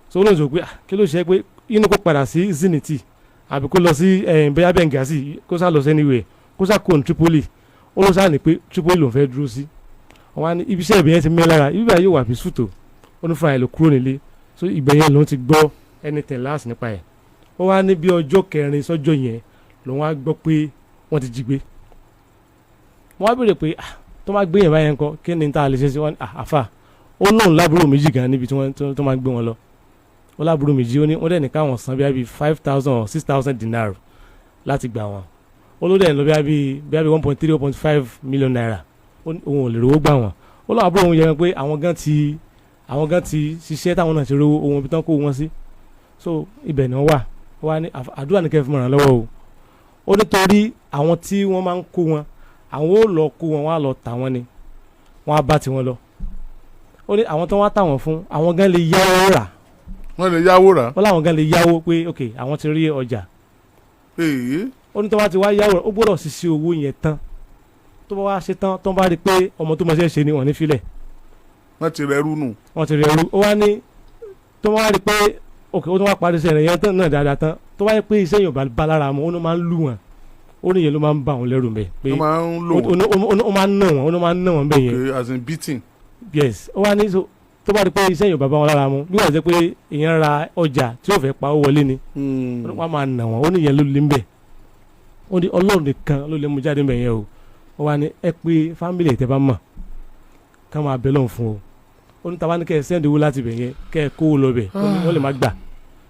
so ó lóun sọ pé kí ló ṣe pé inú kó padà sí Zenith àbí kó lọ sí bẹ́yà Benghazi kó sá lọ sí anywhere kó sá kó ní Tripoli ó ló sá ní pé Tripoli lòun fẹ́ dúró sí wọn á ní ibi iṣẹ́ ibẹ̀ yẹn ti mẹ́ lára ibi báyìí yóò wà peaceful tó ó ní fúnra ẹ̀ ló kúrò nílé so ibẹ̀ yẹn lòun ti gbọ́ anything last nípa ẹ̀ ó wá ní bí ọjọ́ kẹrin sọ́jọ́ yẹn lòun á gbọ́ pé wọ́n ti jí gbé wọ́n á béèrè pé tó máa gbé yẹn báyẹn kọ́ kí ni tá a lè ṣe sí wọn àfà ó lóun lábúrò méjì gan níbi tí wọ́n tó máa gbé wọn lọ ó lábúrò méjì ó ní wọ́n dẹ̀ ní káwọn san bí 5,000 or 6,000 dinar láti gbà wọn ó ló dẹ̀ lọ bí 1.3 1.5 million naira òun ò lè rówó gbà wọn ó lọ́wọ́ àbúrò òun yẹ pé àwọn gan ti ṣiṣẹ́ táwọn náà ti rówó ohun ibi tán kó wọn sí so ibẹ̀ ni wọ́n wà ní àdúrà ní kẹfì mọ̀ràn lọ́wọ́ o ó nítorí àwọn tí wọ́n máa ń kó wọn àwọn ò lọ kó wọn wọ́n á lọ tà wọ́n ni wọ́n á bá tiwọn lọ ó ní àwọn tó wá tà wọ́n fún àwọn gan lè yáwó rà wọ́n lè yáwó rà wọ́n láwọn gan lè yáwó pé ok àwọn ti rí ọjà ó ní tó bá ti wá yáwó rà ó gbọ́dọ̀ ṣiṣẹ́ owó yẹn tán tó bá wá ṣe tán tó bá rí pé ọmọ tó mọ̀ ṣe ni wọ́n ní filẹ̀ wọ́n ti rẹrú nù wọ́n ti rẹrú ó wá ní tó bá rí pé ok ó tún wá parí iṣẹ́ rẹ̀ yẹn tán náà dáadáa tán tó bá yẹ pé iṣẹ́ yóò bá lára mu ó ní máa ń lù wọ́n ó ní yẹn ló máa ń bá wọn lẹ́rù mẹ́ pé ó máa ń lò wọ́n ó máa ń ná wọn ó máa ń ná wọn bẹ́ẹ̀ yẹn ok as in beating. yes ó wá ní tó bá rí pé iṣẹ́ yóò bá wọn lára mu bí wọ́n ṣe pé èèyàn ra ọjà tí ó fẹ́ pa ó wọlé ni wọ́n máa ná wọn ó ní yẹn ló lé ń bẹ̀ ó ní Ọlọ́run nìkan ló lè mú jáde mbẹ̀ yẹn o ó wá ní ẹ pé fámìlì tẹ́ bá mọ̀ ká máa bẹ lọ́n fún o ó ní tàwa ní kẹ́ ẹ sẹ́ndì owó láti bẹ̀ yẹn kẹ́ ẹ kó lọ bẹ̀ wọ́n lè má gbà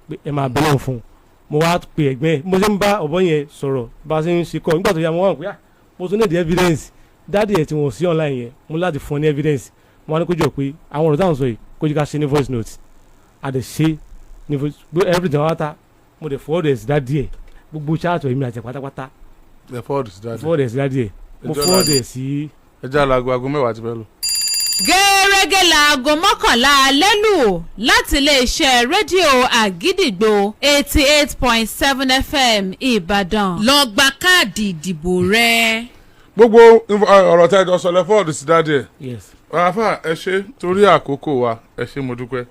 pé ẹ máa bẹ lọ́n fún mo wá pe ẹ̀gbẹ́ ẹ̀ mo ṣe ń bá ọ̀bọ yẹn sọ̀rọ̀ bá a ṣe ń ṣe kọ́ nígbà tó yá mo wá pé mo tún ní the evidence dáàdì ẹ̀ tí wọ́n sí online yẹn mo láti fún ọ ní evidence mo wá ní kó jọ pé àwọn ọ̀rọ̀ táwọn sọ yìí kó jẹ́ ká ṣe ní voice note a dẹ̀ ṣe ní voice everything wá ta mo dẹ̀ forward ẹ̀ sí dáàdì ẹ̀ gbogbo ṣáàtọ̀ èmi àti pátápátá forward ẹ̀ sí dáàdì ẹ̀ mo forward ẹ̀ sí. ẹ já aago mẹ́wàá ti bẹ́ẹ̀ lọ. gẹ́rẹ́gẹ́ láago mọ́kànlá alẹ́ lù láti iléeṣẹ́ rédíò àgídìgbò 88.7 FM Ìbàdàn. lọ gba káàdì ìdìbò rẹ. gbogbo ọ̀rọ̀ tí a jọ sọ lẹ forward sí dáàdì ẹ̀. yes. àáfà ẹ ṣe torí àkókò wa ẹ ṣe mo dúpẹ́.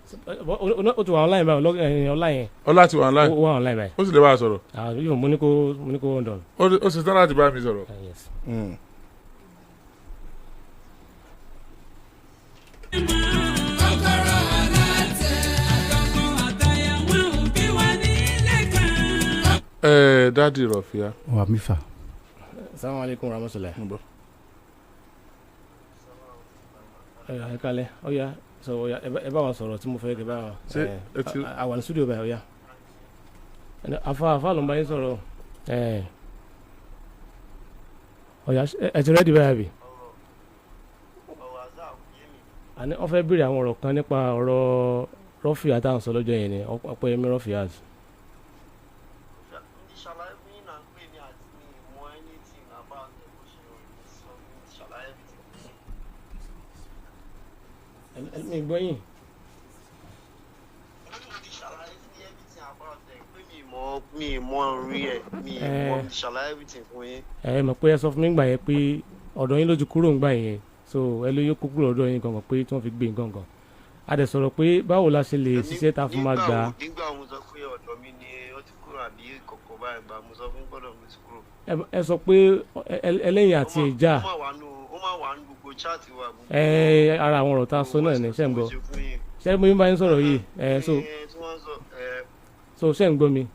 ó ti wà online báyìí online. ọlá ti wà online. ó wà online báyìí. ó sì lè bá a sọ̀rọ̀. mo ní kó hold on. ó sì tán láti bá mi sọ̀rọ̀. yes. Dádì Rofiyah. wà mí fà. Assalamu alaikum warahmatullahi. ẹ kalẹ̀ ọ̀ya so ẹ bá wọn sọ̀rọ̀ tí mo fẹ́ kẹ́ bá wọn. àwọn ní studio báyìí ọ̀ya afa ló ń bá yín sọ̀rọ̀ ọ̀ya ẹ ti rẹ́dí báyìí. àní wọ́n fẹ́ béèrè àwọn ọ̀rọ̀ kan nípa ọ̀rọ̀ Rofiyah táwọn sọ lọ́jọ́ yẹn ni Ọpẹ́yẹmí Rofiyah. mi gbọ́ yín. mi mọ orí ẹ mi mọ ṣàlàyé everything fún yín. ẹ mọ̀ pé ẹ sọ fún mi gbà yẹn pé ọ̀dọ̀ yín ló ti kúrò ńgbà yẹn so ẹ ló yẹ kó kúrò ọ̀dọ̀ yín gangan pé tí wọ́n fi gbé gangan a dẹ̀ sọ̀rọ̀ pé báwo la ṣe lè ṣiṣẹ́ ta fún ma gbà. nígbà mo sọ pé ọ̀dọ̀ mi ni ó ti kúrò àbí kọ̀kọ̀ báyìí gbà mo sọ fún gbọ́dọ̀ mi ti kúrò. ẹ sọ pé ẹlẹ́yìn àti ìjà. ó máa wà ní gbogbo chat wa. ara àwọn ọ̀rọ̀ tá a sọ náà ni ṣé ń gbọ́ ṣé mo yín bá yín sọ̀rọ̀ yìí so ṣé ń gbọ́ mi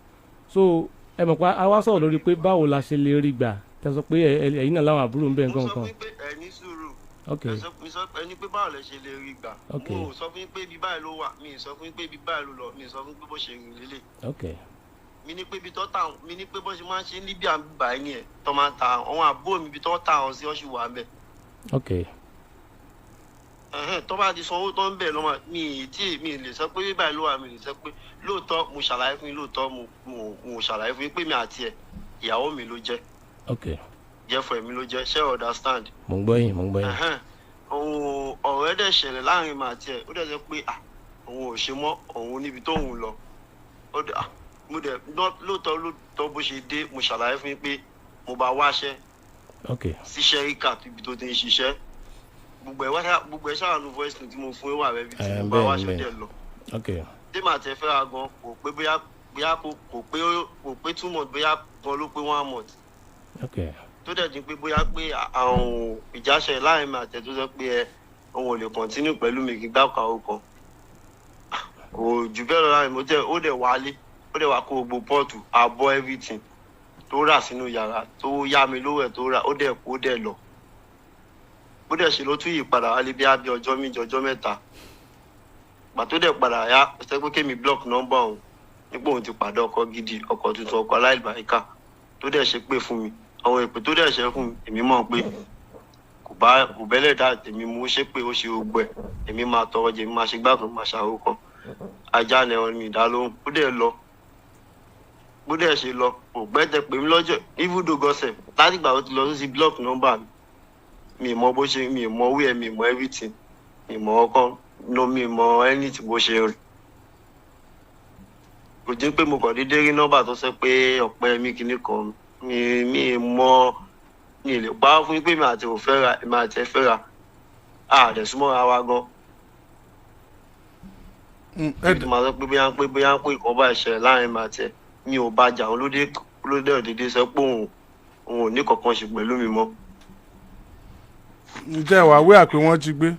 so ẹ mọ̀ pé a wá sọ̀rọ̀ lórí pé báwo la ṣe lè rí gbà tẹ sọ pé ẹ̀yin náà láwọn àbúrò ń bẹ̀ nǹkan kan. mo sọ fún pé ẹ ní sùúrù. ok ẹni pé báwo lẹ ṣe lè rí gbà. ok mo sọ fún pé ibi báyìí ló wà mi sọ fún pé ibi báyìí ló lọ mi sọ fún pé bó ṣe rìn lélẹ̀. ok mi ní pé ibi tó tà mi ní pé bó ṣe máa ń ṣe ní Libya báyìí ni ẹ tó máa ta àwọn àbúrò mi ibi tó tà wọn sí ọ̀ṣù wà bẹ́ẹ̀. ok tó bá ti sanwó tó ń bẹ̀ lọ́mọ mi lè sọ pé bí báyìí ló wà mi lè sọ pé lóòótọ́ mo ṣàlàyé fún yín lóòótọ́ mo ṣàlàyé fún yín pé mi àti ẹ̀ ìyàwó mi ló jẹ́. ok jẹ́fọ̀ mi ló jẹ́ ṣé understand. mo ń gbọ́ yín. òun ọ̀rẹ́ dẹ̀ ṣẹlẹ̀ láàrin mi àti ẹ̀ ó dẹ̀ sọ pé òun ò ṣe mọ́ òun níbi tóun lọ mo dẹ̀ lóòótọ́ bó ṣe dé mo ṣàlàyé fún yín pé mo bá wáṣẹ́ síṣẹ́ ríkà ibi tó ti ń ṣiṣẹ́ gbogbo ẹ̀ ṣàánú voice note tí mo fún wà rẹ̀ bí tí mo bá wáṣẹ́ dẹ̀ lọ. tèmi àti ẹ̀ fẹ́ra gan kò pé bóyá kò pé 2 months bóyá gan ló pé 1 month. tó dẹ̀ dín pé bóyá pé àwọn ìjáṣẹ́ láàrin mi àtẹ̀ tó sọ pé òun ò lè continue pẹ̀lú mi kí gbà kàwé kan kò jù bẹ́ẹ̀ lọ láàrin mi ó dẹ̀ wálé ó dẹ̀ wá kó gbogbo pọ́ọ̀tù àbọ̀ everything tó rà sínú yàrá tó yá mi lówó ẹ̀ tó rà ó dẹ̀ lọ bó dẹ̀ ṣe ló tún yí padà wálé bí abẹ́ ọjọ́ méjì ọjọ́ mẹ́ta gbà tó dẹ̀ padà yá ṣe pé kémi block nọ́mbà òun nípò òun ti pàdé ọkọ gidi ọkọ tuntun ọkọ aláìbáríkà tó dẹ̀ ṣe pé fún mi àwọn èpè tó dẹ̀ ṣe fún mi èmi mọ̀ pé kò bẹ́lẹ̀ dá tèmi mú ṣe pé ó ṣe gbogbo ẹ̀ èmi máa tọrọ jẹ èmi máa ṣe gbàgbọ́n máa ṣàrò kan ajá ni ọ̀rọ̀ mi dá lóhùn ó dẹ̀ lọ bó dẹ̀ ṣe lọ kò gbẹ́tẹ̀ pé mi lọ́jọ́ ibùdó gọ́sẹ̀ láti ìgbà tó ti lọ sí block nọ́mbà mi mọ bó ṣe mi mọ wí ẹ mi mọ everything mi mọ ọkọ no mi mọ anything bó ṣe rìn kò dín pé mo kàn déédéé rí nọ́mbà tó sọ pé ọ̀pẹ mi kìíní kan mi mọ mi lè pa fún pé mi àti ò fẹ́ra mi àti ẹ fẹ́ra àdẹ̀súmọ́ra wa gan. ẹ̀ẹ́dì máa sọ pé bóyá ń pè ìkọ́ bá ìṣẹ̀lẹ̀ láàrin mi àti ẹ mi ò bá jà òun lóde òdèdè sọ pé òun ò ní kankan ṣe pẹ̀lú mi mọ́. ǹjẹ́ ìwà wí àpé wọ́n jí gbé.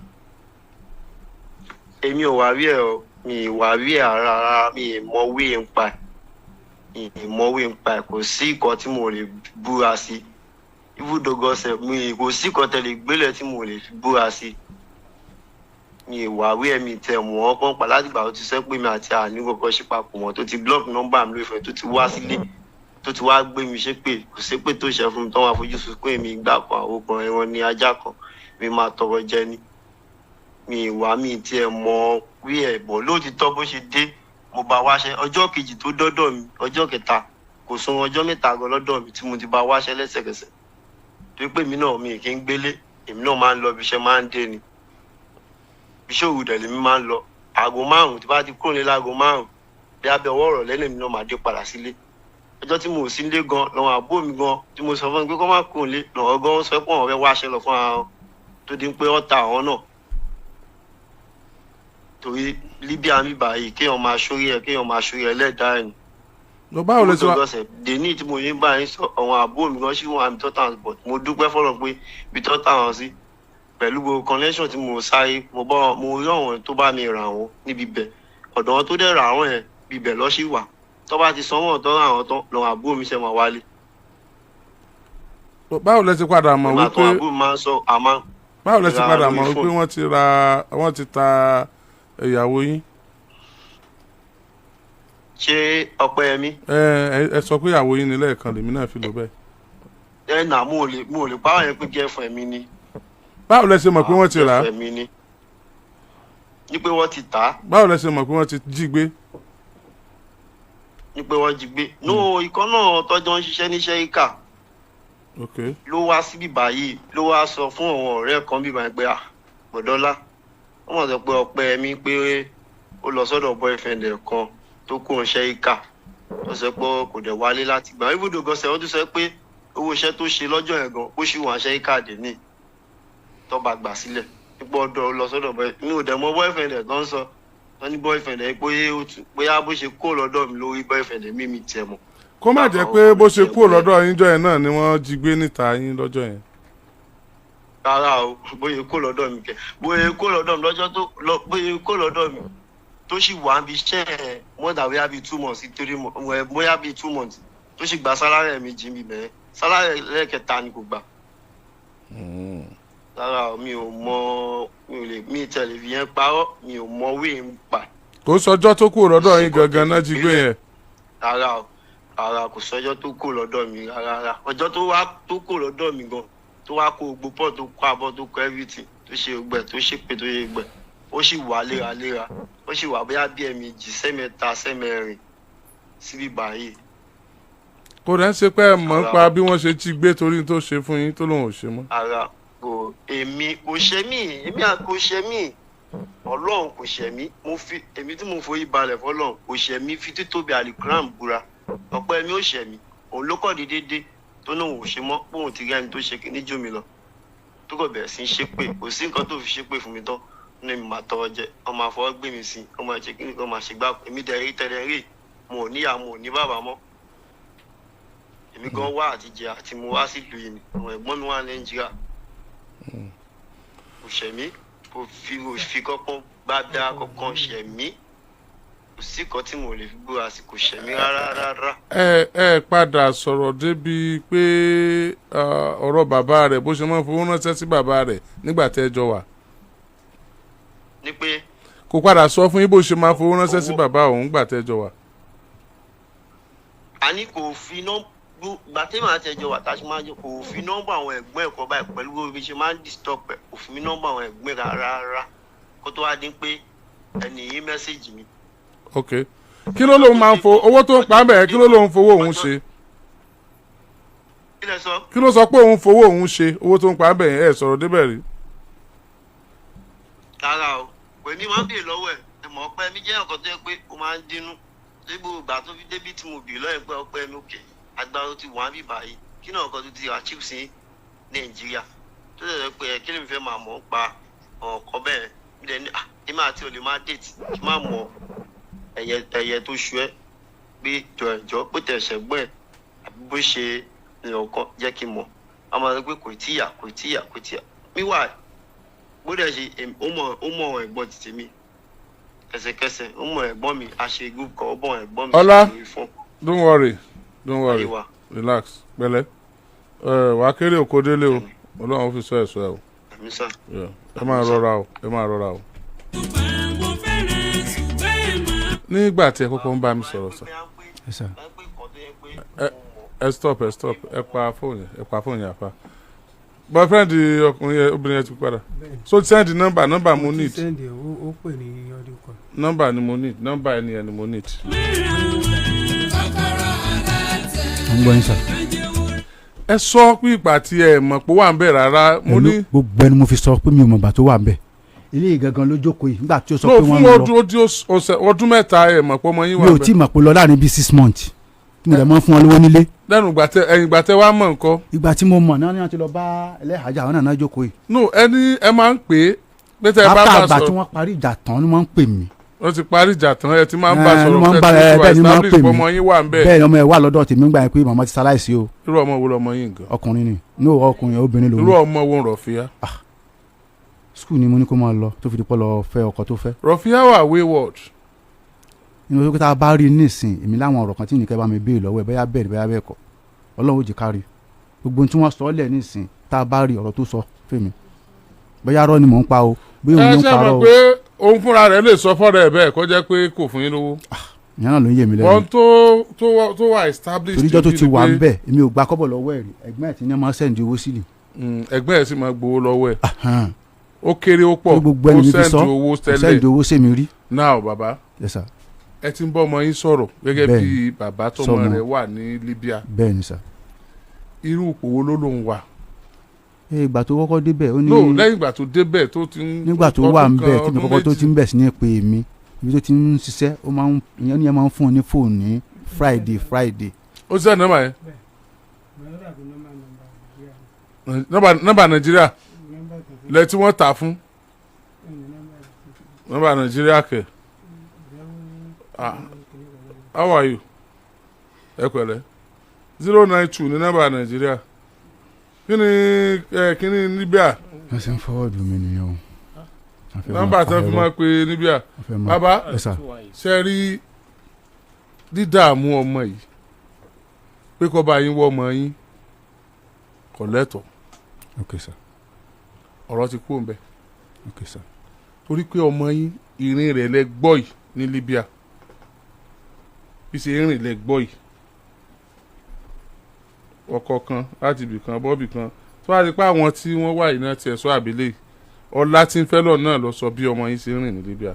èmi ò wá rí ẹ o mi wá rí ẹ rárá mi mọ wí ń pa ẹ kò sí ìkọ́ tí mo lè búra sí ibùdó gọ́sẹ̀ mi kò sí ìkọ́ tẹ̀lé gbélé tí mo lè búra sí mi wá rí ẹ mi tẹ̀ mọ́ ọkàn pa láti gbà tó ti sẹ́ pé mi àti àní kọ́kọ́ ṣe papọ̀ mọ́ tó ti block nọ́mbà mi lófẹ̀ẹ́ tó ti wá sílé tó ti wá gbé mi ṣépè kò ṣépè tó ṣe fún mi tó wà fojú sùn pé mi gbà kan àwọn ọkùnrin wọn ní ajá kan mi máa tọrọ jẹ ní mi ìwà mi tiẹ̀ mọ wí ẹ̀ bọ̀ lóòtítọ́ bó ṣe dé mo bá wáṣẹ́ ọjọ́ kejì tó dọ́dọ̀ mi ọjọ́ kẹta kò sún ọjọ́ mẹ́ta gan lọ́dọ̀ mi tí mo ti bá wáṣẹ́ lẹ́sẹ̀kẹsẹ̀ tó pé mi náà mi kì í gbélé èmi náà máa ń lọ ibiṣẹ́ máa ń dé ni iṣẹ́ òwúdẹ̀ lèmi máa ń lọ aago 5 tí bá ti kúrò nílé aago 5 bí abẹ́ ọwọ́ ọ̀rọ̀ lẹ́nu mi náà máa dé padà sílé ọjọ́ tí mo ò sí nílé gan lọ́wọ́ àbúrò mi gan tí mo sọ fún mi pé kó má kúrò nílé lọ́wọ́ gan sọ pé wọ́n fẹ́ wáṣẹ́ lọ fún ara wọn tó di pé wọ́n ta àwọn náà torí Libya mi báyìí kéèyàn máa ṣórí ẹ lẹ́ẹ̀dá ẹ̀ ni. báwo ló ti wá. dèní tí mo yín báyìí sọ àwọn àbúrò mi gan ṣì wọn àmì tọ́tà but mo dúpẹ́ fọlọ́ pé ibi tọ́tà wọn sí pẹ̀lú gbogbo connection tí mo sáré mo rí àwọn tó bá mi rà wọ́n níbi bẹ̀ ọ̀dọ̀ wọn tó dẹ̀ rà wọ́n yẹn bíbẹ̀ lọ́ sí wà tó bá ti sanwó ọ̀tọ́ àwọn tán lọ́wọ́ àbúrò mi ṣe máa wálé. báwo lẹ ti padà mọ̀ wípé àbúrò máa ń sọ àmọ́. báwo lẹ ti padà mọ̀ wípé wọ́n ti ta ìyàwó yín. ṣé Ọpẹ́yẹmí. ẹ sọ pé ìyàwó yín ni lẹ́ẹ̀kan lèmi náà fi lò bẹ́ẹ̀. ẹ nà mo ò lè pààrọ̀ yẹn pé girlfriend mi ni. báwo lẹ ṣe mọ̀ pé wọ́n ti rà á. girlfriend mi ni ní pé wọ́n ti tà á. báwo lẹ ṣe mọ̀ pé wọ́n ti jí gbé. ní pé wọ́n jí gbé. no ikọ́ náà tọ́jọ́ ń ṣiṣẹ́ níṣẹ́ ìkà. ló wá síbí báyìí ló wá sọ fún àwọn ọ̀rẹ́ kan bíbá yẹn pé gbọ̀dọ́lá wọ́n mọ̀ sọ pé Ọpẹ́yẹmí pé ó lọ sọ́dọ̀ boyfriend ẹ̀ kan tó kó iṣẹ́ ìkà tó sọ pé kò dẹ̀ wálé láti gbà ibùdó gọ́sẹ̀ wọ́n tún sọ pé owó iṣẹ́ tó ṣe lọ́jọ́ yẹn gan ó ṣì wọ́n aṣẹ́ ìkà dé ní tọ́ba gbà sílẹ̀ nípa ọ̀dọ̀ lọ sọ́dọ̀ boyfriend mi ò dẹ̀ mọ boyfriend ẹ̀ gan sọ wọ́n ní boyfriend ẹ̀ pé bóyá bó ṣe kó lọ́dọ̀ mi lórí boyfriend ẹ̀ mímí tiẹ̀ mọ̀. kó má jẹ́ pé bó ṣe kó lọ́dọ̀ yín jọ yẹn náà ni wọ́n jí gbé níta yín lọ́jọ́ yẹn. rárá o bóyá kó lọ́dọ̀ mi kẹ bóyá kó lọ́dọ̀ mi lọ́jọ́ tó bóyá kó lọ́dọ̀ mi tó sì wà níbi iṣẹ́ ẹ̀ more than bóyá bíi 2 months 3 months bóyá bíi 2 months tó sì gba sálárì ẹ̀ méjì mi bẹ̀rẹ̀ sálárì lẹ́ẹ̀kẹta ni kò gbà. rárá mi ò mọ mi tẹ̀lé fi yẹn parọ́ mi ò mọ wíì ń pa. kò sọjọ́ tó kù lọ́dọ̀ yín gangan náà jí gbé yẹn. rárá kò sọjọ́ tó kù lọ́dọ̀ mi rárá ọjọ́ tó kù lọ́dọ̀ mi gan tó wá kó gbogbo pọ̀ tó kó abọ́ tó kó everything tó ṣe gbẹ tó ṣe pé tó ṣe gbẹ ó sì wà léraléra ó sì wà bóyá bí ẹ̀ẹ̀mejì sẹ́mẹ̀ta sẹ́mẹ̀rin síbí báyìí. kò dẹ́ ṣe pé ẹ mọ̀ ń pa bí wọ́n ṣe jí gbé torí tó ṣe fún yín tó lóun ò ṣe mọ́. ara kò èmi kò ṣe mí kò ṣe mí Ọlọ́run kò ṣe mí èmi tí mo forí balẹ̀ fọlọ́run kò ṣe mí fi títóbi àlìkúrán búra Ọpẹ́yẹmí ò ṣe mí òun ló kọ́ déédéé tó náà ò ṣe mọ́ pé òun ti rí ẹni tó ṣe kíní jù mí lọ tó kò bẹ̀rẹ̀ sí í ṣépè kò sí nǹkan tó fi ṣépè fún mi tán ní mi máa tọrọ jẹ ọmọ àfọwọ́ gbé mi sí ọmọ ẹ̀ṣẹ̀ kíní kan máa ṣe gbá èmi tẹ̀lé rí mo ò níyà mo ò ní bàbá mọ́ èmi gan wá àti jẹ àti mo wá sí ìlú yìí ni àwọn ẹ̀gbọ́n mi wà ní Nàìjíríà kò ṣẹ̀ mí kò fi kọ́kọ́ gbádá kọ́kọ́ ṣẹ̀ mí kò sí kan tí mo lè fi gbúra sí kò ṣẹ̀ mí rárá. ẹ padà sọ̀rọ̀ débi pé ọ̀rọ̀ bàbá rẹ̀ bó ṣe máa ń fowó ránṣẹ́ sí bàbá rẹ̀ nígbà tẹ́ ẹ jọ wà. ní pé. kò padà sọ fún yín bó ṣe máa fowó ránṣẹ́ sí bàbá òun nígbà tẹ́ ẹ jọ wà. àní kò fi gbàtẹ́mà àti ẹjọ́ wà tá a ṣe máa ń jẹ kò fi nọ́mbà àwọn ẹ̀gbọ́n ẹ̀kọ́ báyìí pẹ̀lú bó fi ṣe máa ń disturb ẹ̀ kò fi mí nọ́mbà àwọn ẹ̀gbọ́n rárá kó tó wá dín pé ẹnì yìí mẹ́sẹ̀gì mi. ok kí ló lóun máa ń fo owó tó ń pa bẹ́ẹ̀ kí ló lóun fowó òun ṣe. kí ló sọ pé òun fowó òun ṣe owó tó ń pa bẹ́ẹ̀ ẹ̀ sọ̀rọ̀ débẹ̀ rí. rárá o pè mí máa ń bèè lọ́wọ́ ẹ̀ mọ̀ pé mi jẹ́ ọ̀kan tó yẹ pé ó máa ń dínú dégbò ìgbà tó fi débi tí mo bì lọ́yìn pé ọpẹ́ mi òkè agbára ti wọ́n á bì báyìí kí náà kan tó ti achieve sí Nàìjíríà tó lè pé kí lè mi fẹ́ máa mọ̀ ń pa ọ̀kan bẹ́ẹ̀ mi lè ní èmi àti olè máa date kí máa mọ ẹ̀yẹ tó ṣu ẹ́ pé jọ pé tẹ̀sẹ̀ gbọ́n ẹ̀ àbí bó ṣe nǹkan jẹ́ kí n mọ̀ a máa sọ pé kò tíyà wíwà gbọ́dọ̀ ṣe ó mọ ẹ̀gbọ́n títí mi kẹsẹ̀kẹsẹ̀ ó mọ ẹ̀gbọ́n mi a ṣe group kan ó bọ̀ ẹ̀gbọ́n mi ṣe lórí fún. don't worry relax pẹ̀lẹ́ wàá kéré òkò délé o Ọlọ́run fi sọ ẹ̀sọ́ ẹ̀ o ẹ máa rọra o. nígbà tí ẹ kọ́kọ́ ń bá mi sọ̀rọ̀ sọ ẹ stop ẹ pa fóònù yẹn àfa boyfriend ọkùnrin obìnrin yẹn ti padà so send number mo need ó pè ní audio call number ni mo need number ẹni yẹn ni mo need. ẹ sọ pé ìgbà tí ẹ mọ̀ pé wà ń bẹ̀ rárá mo ní. gbogbo ẹni mo fi sọ pé mi ò mọ̀ bá tó wà ń bẹ̀ ilé ìgangan ló jókòó yìí nígbà tí ó sọ pé wọ́n ń lọ. fún ọdún mẹ́ta ẹ mọ̀ pé ọmọ yín wà ń bẹ̀. mi ò tí ì mọ̀ pé lọ láàrin bíi 6 months tí mo dẹ̀ mọ́ fún wọn lówó nílé. lẹ́nu ìgbà tẹ wá mọ̀ nǹkan. ìgbà tí mo mọ̀ náà ni wọ́n ti lọ bá ẹlẹ́hàjà àwọn náà jókòó yìí. no ẹ máa ń pè é pé tẹ ẹ bá bá sọ̀rọ̀. àgbà tí wọ́n parí ìjà tán ni wọ́n ń pè mí. wọ́n ti parí ìjà tán ẹ ti máa ń bá sọ̀rọ̀ tẹ ọmọ yín wà ń bẹ̀. bẹ́ẹ̀ ọmọ ẹ wà lọ́dọ̀ tèmi gbà yẹn pé màmá ti ṣaláìsí o. irú ọmọ wo lọmọ yín gan. ọkùnrin ni no ọkùnrin obìnrin lòun. irú ọmọ wo Rofiyah. skul ni mo ní kó máa lọ tó fi di pọ́ lọ fẹ́ ọkọ tó fẹ́. Rofiyah wà wayward. inú tó tá a bá rí nísìn èmi láwọn ọ̀rọ̀ kan tí nìkẹ́ bá mi béèrè lọ́wọ́ ẹ̀ bẹ́yà bẹ́ẹ̀ kọ́ Ọlọ́run ó jẹ́ ká rí gbogbo tí wọ́n sọ lẹ̀ nísìn tá a bá rí ọ̀rọ̀ tó sọ fèmí bóyá rọ́ ni mò ń pa o bóyá òun ló ń parọ́ o. ẹ ṣe mọ̀ pé òun fúnra rẹ̀ lè sọ fọ́ọ̀rọ̀ ẹ̀ bẹ́ẹ̀ kó jẹ́ pé kò fún yín lówó. ìyẹn náà ló ń yé mi lẹ́nu. wọ́n tó wà established. toríjọ́ tó ti wà ń bẹ̀ èmi ò gba kọ́bọ̀ lọ́wọ́ ẹ̀ rí ẹ̀gbọ́n ẹ̀ tí ní máa sẹ́ǹdì owó sílẹ̀. ẹ̀gbọ́n ẹ̀ sì máa gbowó lọ́wọ́ ẹ̀. ó kéré ó pọ̀ ó sẹ́ǹdì owó sẹ́mi rí. now bàbá yes sir. ẹ ti ń bọ́ ọmọ yín sọ̀rọ̀ gẹ́gẹ́ bí bàbá tọmọ rẹ̀ wà ní Libya. bẹ́ẹ̀ ni sà. irú ipò wo ló lòun wà. ìgbà tó kọ́kọ́ débẹ̀ ó ní. no lẹ́yìn ìgbà tó débẹ̀ tó ti ń. nígbà tó wà ń bẹ̀ tí mi kọ́kọ́ tó ti ń bẹ̀ sí ní pè mí ibi tó ti ń ṣiṣẹ́ ó máa ń ìyẹn ní ẹ máa ń fún un ní fóònù ní Friday. ó ṣiṣẹ́ nọ́mbà yẹn. nọ́mbà Nàìjíríà lẹ tí wọ́n tà fún. nọ́mbà Nàìjíríà kẹ̀. How are you? ẹ pẹ̀lẹ́ 092 ní nọ́mbà Nàìjíríà kí ni Libya. wọ́n ṣe ń fọwọ́dù mi nìyẹn o. nọ́mbà tán fi máa pe Libya. bàbá ṣe rí dídààmú ọmọ yìí pé kọ́ bá yín wọ́ ọmọ yín kò lẹ́tọ̀ọ́. ok sir. ọ̀rọ̀ ti kú òǹbẹ. ok sir. torí pé ọmọ yín ìrìn rẹ̀ lẹ gbọ́ yìí ní Libya bí ṣe ìrìn lẹ gbọ́ yìí ọkọ̀ kan láti ibì kan bọ́ọ̀bì kan tó wá rí pé àwọn tí wọ́n wà yìí náà tiẹ̀ sọ àbílẹ̀ ọlá tí ń fẹ́ lọ náà lọ sọ bí ọmọ yín ṣe rìn ní Libya.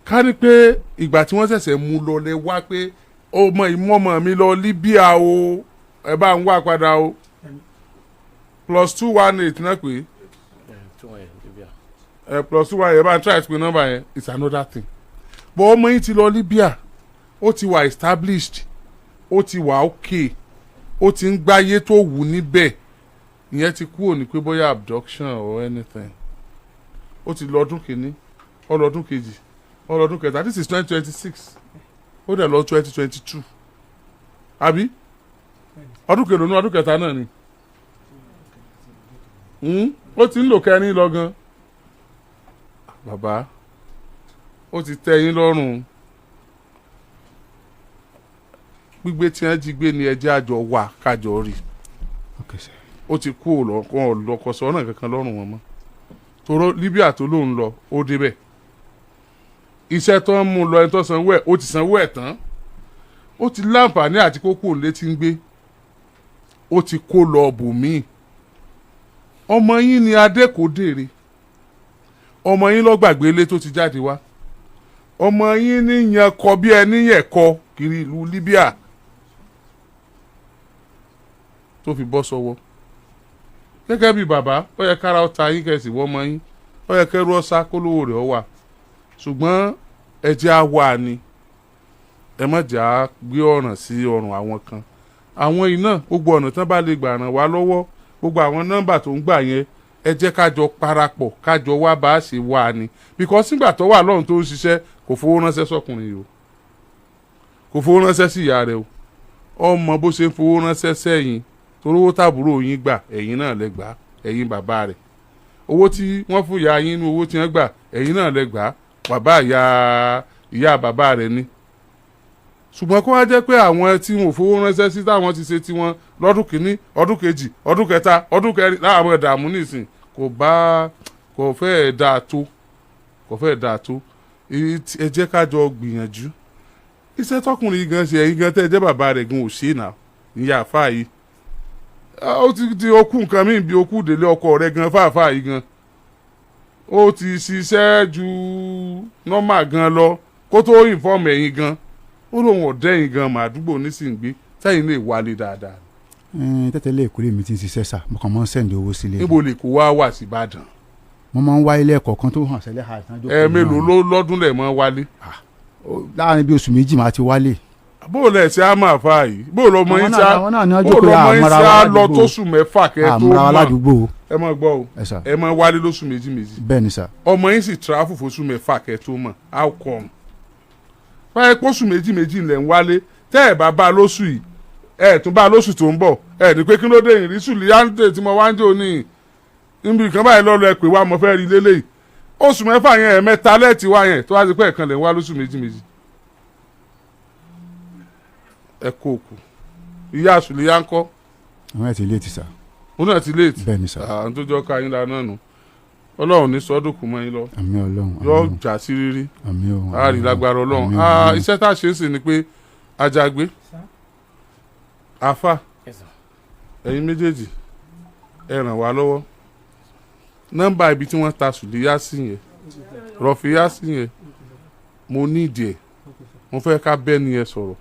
ká ní pé ìgbà tí wọ́n ṣẹ̀ṣẹ̀ mú lọ lẹ wá pé ọmọ ìmọ̀ọ́mọ̀ mi lọ Libya o ẹ bá ń wá padà o +218 náà pé +218 ẹ bá ń try pé nọ́mbà yẹn it's another thing. bọ́ ọmọ yín ti lọ Libya ó ti wà established ó ti wà okay ó ti ń gbáyé tó wù níbẹ̀ ìyẹn ti kúrò ní pé bóyá abduction or anything. ó ti lọ ọdún kìíní ọlọ́dún kejì ọlọ́dún kẹta this is 2026 ó dẹ̀ lọ 2022 àbí ọdún kẹlò ní ọdún kẹta náà ni ó ti ń lò kẹrin lọ gan. bàbá ó ti tẹ́ yín lọ́rùn gbígbé tí wọ́n jí gbé ní ẹjẹ́ àjọ wà kájọ rí. ó ti kú ọ̀lọ́kọ̀ sọ́nà kankan lọ́rùn wọn mọ́ toró Libya tó lóun lọ ó débẹ̀ iṣẹ́ tó ń mú lọ ẹni tó sanwó ẹ̀ ó ti sanwó ẹ̀ tán ó ti láǹfààní àti kókó létí ń gbé ó ti kó lọ bòmíì. ọmọ yín ni adékòdèrè ọmọ yín ló gbàgbé ilé tó ti jáde wá ọmọ yín ní yan kọ bí ẹni yẹn kọ kiri ìlú Libya tó fi bọ́ sọ́wọ́. gẹ́gẹ́ bí bàbá ó yẹ kára ọta yín kẹsì wọ́n mọ́ yín ó yẹ kẹ́rú ọ̀sá kólówó rẹ̀ ọ wà ṣùgbọ́n ẹ̀jẹ̀ á wà ní ẹ má jà á gbé ọ̀ràn sí ọrùn àwọn kan. àwọn iná gbogbo ọ̀nà tán bá lè gbà ràn wá lọ́wọ́ gbogbo àwọn nọ́mbà tó ń gbà yẹn ẹ jẹ́ kájọ parapọ̀ kájọ wá bá a ṣe wà ní because nígbà tó wà lọ́run tó ń ṣiṣẹ́ kò fowó ránṣẹ́ sọ́kùnrin yìí o kò fowó ránṣẹ́ sí ìyá rẹ̀ o ọmọ bó ṣe ń fowó ránṣẹ́ sẹ́yìn torówó tàbúrò yín gbà ẹ̀yin náà lẹ gbà ẹ̀yin bàbá rẹ̀ owó tí wọ́n fún ìyá yín nínú owó tí wọ́n gbà ẹ̀yin náà lẹ gbà bàbá ìyá bàbá rẹ̀ ni. ṣùgbọ́n kó wá jẹ́ pé àwọn tí wọn ò fowó ránṣẹ́ sí táwọn ti ṣe tiwọn lọ́dún kìíní ọdún kejì ọdún kẹta ọdún kẹrin láwọn ìdààmú nìsín kò fẹ́ẹ̀ dáa tó ẹ jẹ́ ká jọ gbìyànjú iṣẹ́ tọkùnrin gan ṣe ẹ̀yin gan tẹ́ ẹ jẹ́ bàbá rẹ̀ gan ò ṣe náà ìyá àfáà yìí ó ti di okú nǹkan míì bí okú délé ọkọ rẹ̀ gan fáàfáà yìí gan ó ti ṣiṣẹ́ ju nọ́mà gan lọ kó tó ìfọ́ọ̀mù ẹ̀yin gan ó lóun ọ̀dẹ́yìn gan màdúgbò nísìngbé sẹ́yìn lè wálé dáadáa. tẹ́tẹ́ lè kúrè mi ti ń ṣiṣẹ́ sà mo kàn máa ń sẹ́ǹdì owó sílé. níbo lè kó wá sí Ìbàdàn. mo máa ń wá ilé ẹ̀kọ́ kan tó hàn sẹ́lẹ̀ ha ìtànjọ́. mélòó lọ́dún lẹ̀ mọ́ wálé. láàrin bí oṣù méjì máa ti wálé. bó lẹ̀ ṣe á máa fa yìí bó lọmọ yín ṣe á lọ tóṣù mẹ́fà kẹ́ tó mọ̀ ẹ máa gbọ́ o ẹ máa wálé lóṣù méjì. bẹ́ẹ̀ ni sà. ọmọ yín sì tráfù fóṣù mẹ́fà kẹ́ tó mọ̀ how come. báyìí pósù méjì lẹ̀ ń wálé tẹ́ ẹ̀ bá bá lóṣù yìí ẹ̀ tún bá lóṣù tó ń bọ̀ ẹ̀ ní pé kí ló dé ìrísù líyáńtè tí mo wá ń jò ní níbi kan báyìí lọ́lọ́ ẹ pé wá mo fẹ́ rí lélẹ́yìí oṣù mẹ́fà yẹn ẹ̀mẹ́ta lẹ́ẹ̀tì wá yẹn tó wá sí pé ẹ̀kan lẹ̀ ń wá lóṣù méjì. ẹ kó òkú ìyá àṣùlẹ̀yà ń kọ́. àwọn ẹ̀ ti léètì sà. òun náà ti léètì. bẹ́ẹ̀ ni sà. àwọn tó jọ ká yín lánàá nù ọlọ́run ní sọ́dọ̀kù mọ́ yín lọ àmín ọlọ́run yóò jà sí rírí àmín o a rí lágbára ọlọ́run iṣẹ́ tá a ṣe é sì ni pé Ajagbe afa ẹ̀yin méjèèjì ẹ ràn wá lọ́wọ́ nọ́mbà ibi tí wọ́n ta Sùlíyá sí yẹn Rofiyah sí yẹn mo nídìí ẹ̀ mo fẹ́ ká bẹ́ni ẹ sọ̀rọ̀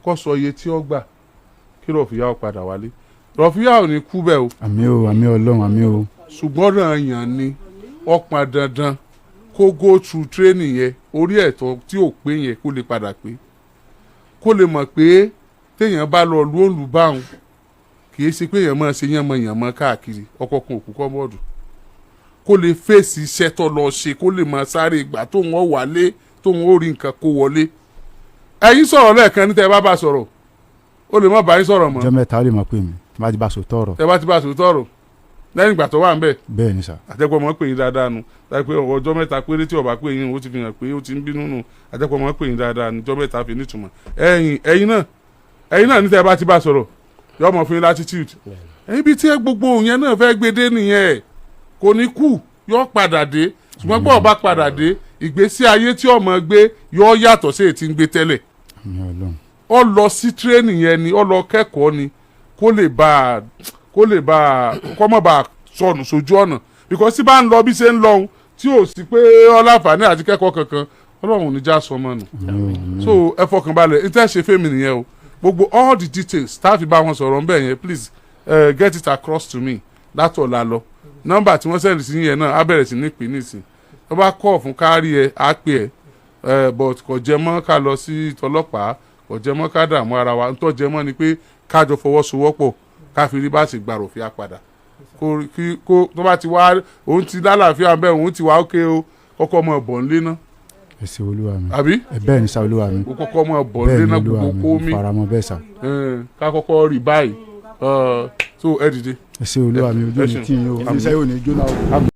kó sọ iye tí ó gbà kí Rofiyah ó padà wálé Rofiyah ò ní kú bẹ́ẹ̀ o. àmín o àmín ọlọ́run àmín o. ṣùgbọ́n náà yàn ni ó pọn dandan kó go through training yẹn orí ẹ̀tọ́ tí ò pé yẹn kó lè padà pé kó lè mọ̀ pé téèyàn bá lọ lu olùbáwọn kì í ṣe pé èèyàn máa ṣe yànmọ̀yànmọ̀ káàkiri ọkọ̀ọ̀kan òkú kọ́mọ́ọ̀dù kó lè fèsì iṣẹ́ tó lọ ṣe kó lè máa sáré ìgbà tóun ó wálé tóun ó rí nǹkan kó wọlé. ẹ̀yin sọ̀rọ̀ lẹ́ẹ̀kan ní tẹ́ ẹ bá sọ̀rọ̀ ó lè má bá yín sọ̀rọ̀ mọ́. ọjọ́ mẹ́ta ó lè mọ̀ pé mi bá ti bá sọ tọ̀rọ̀. tẹ́ bá ti bá sọ tọ̀rọ̀ lẹ́yìn ìgbà tó wà ń bẹ̀. bẹ́ẹ̀ ni sà. àtẹ́pọ̀ mọ́ pè yín dáadáa nu láti pé ọjọ́ mẹ́ta péré tí ọba pè yín ó ti fi hàn pé ó ti ń bínú nù àtẹ́pọ̀ mọ́ pè yín dáadáa nu ọjọ́ mẹ́ta fi nítumọ̀. ẹ̀yin náà ní tẹ́ bá ti bá sọ̀rọ̀ yọ mọ̀ fún yín latitude. ibi tí gbogbo yẹn náà fẹ́ gbé dé nìyẹn kò ní kú yọ padà dé ṣùgbọ́n gbọ́ ọba padà dé ìgbésí ayé tí ọmọ gbé yọ yàtọ̀ sí èyí tí ń gbé tẹ́lẹ̀. ó lọ sí tírénì yẹn ni ó lọ kẹ́kọ̀ọ́ ni kó lè bá kọ́ mọ́ bá sọnù sójú ọ̀nà because tí bá ń lọ bí ṣe ń lọ tí ò sí pé ọláǹfààní àti kẹ́kọ̀ọ́ kankan ọlọ́run ní já sọmọ nù. so ẹ fọkàn balẹ̀ n tẹ́ ṣe fẹ́mi nìyẹn o gbogbo all the details tá a fi bá wọn sọ̀rọ̀ ń bẹ̀ yẹn please get it across to me látọ̀ la lọ nọ́mbà tí wọ́n sẹ́ndì sí yẹn náà á bẹ̀rẹ̀ sí ní pè nísìn wọ́n bá kọ́ fún kárí ẹ á pè ẹ but kò jẹ mọ́ ká lọ sí tọlọ́pàá kò jẹ mọ́ ká dààmú ara wa ntọ́ jẹ mọ́ ni pé kájọ fọwọ́sowọ́pọ̀ ká fi rí bá ṣe gbà Rofiyah padà kó tó bá ti wá òun ti lálàáfíà bẹ́ẹ̀ òun ti wá ókè o kọ́kọ́ ọmọ ọ̀bọ̀ ńlé ná. ẹ ṣé olúwa mi. àbí. bẹ́ẹ̀ ni sá olúwa mi. o kọ́kọ́ ọmọ ọ̀bọ̀ ńlé ná gbogbo kó mi. faramọ́ bẹ́ẹ̀ sá. ká kọ́kọ́ rí báyìí so ẹ dìde. ẹ ṣé olúwa mi ojú mi tí yín o iṣẹ́ yóò ní jóná o.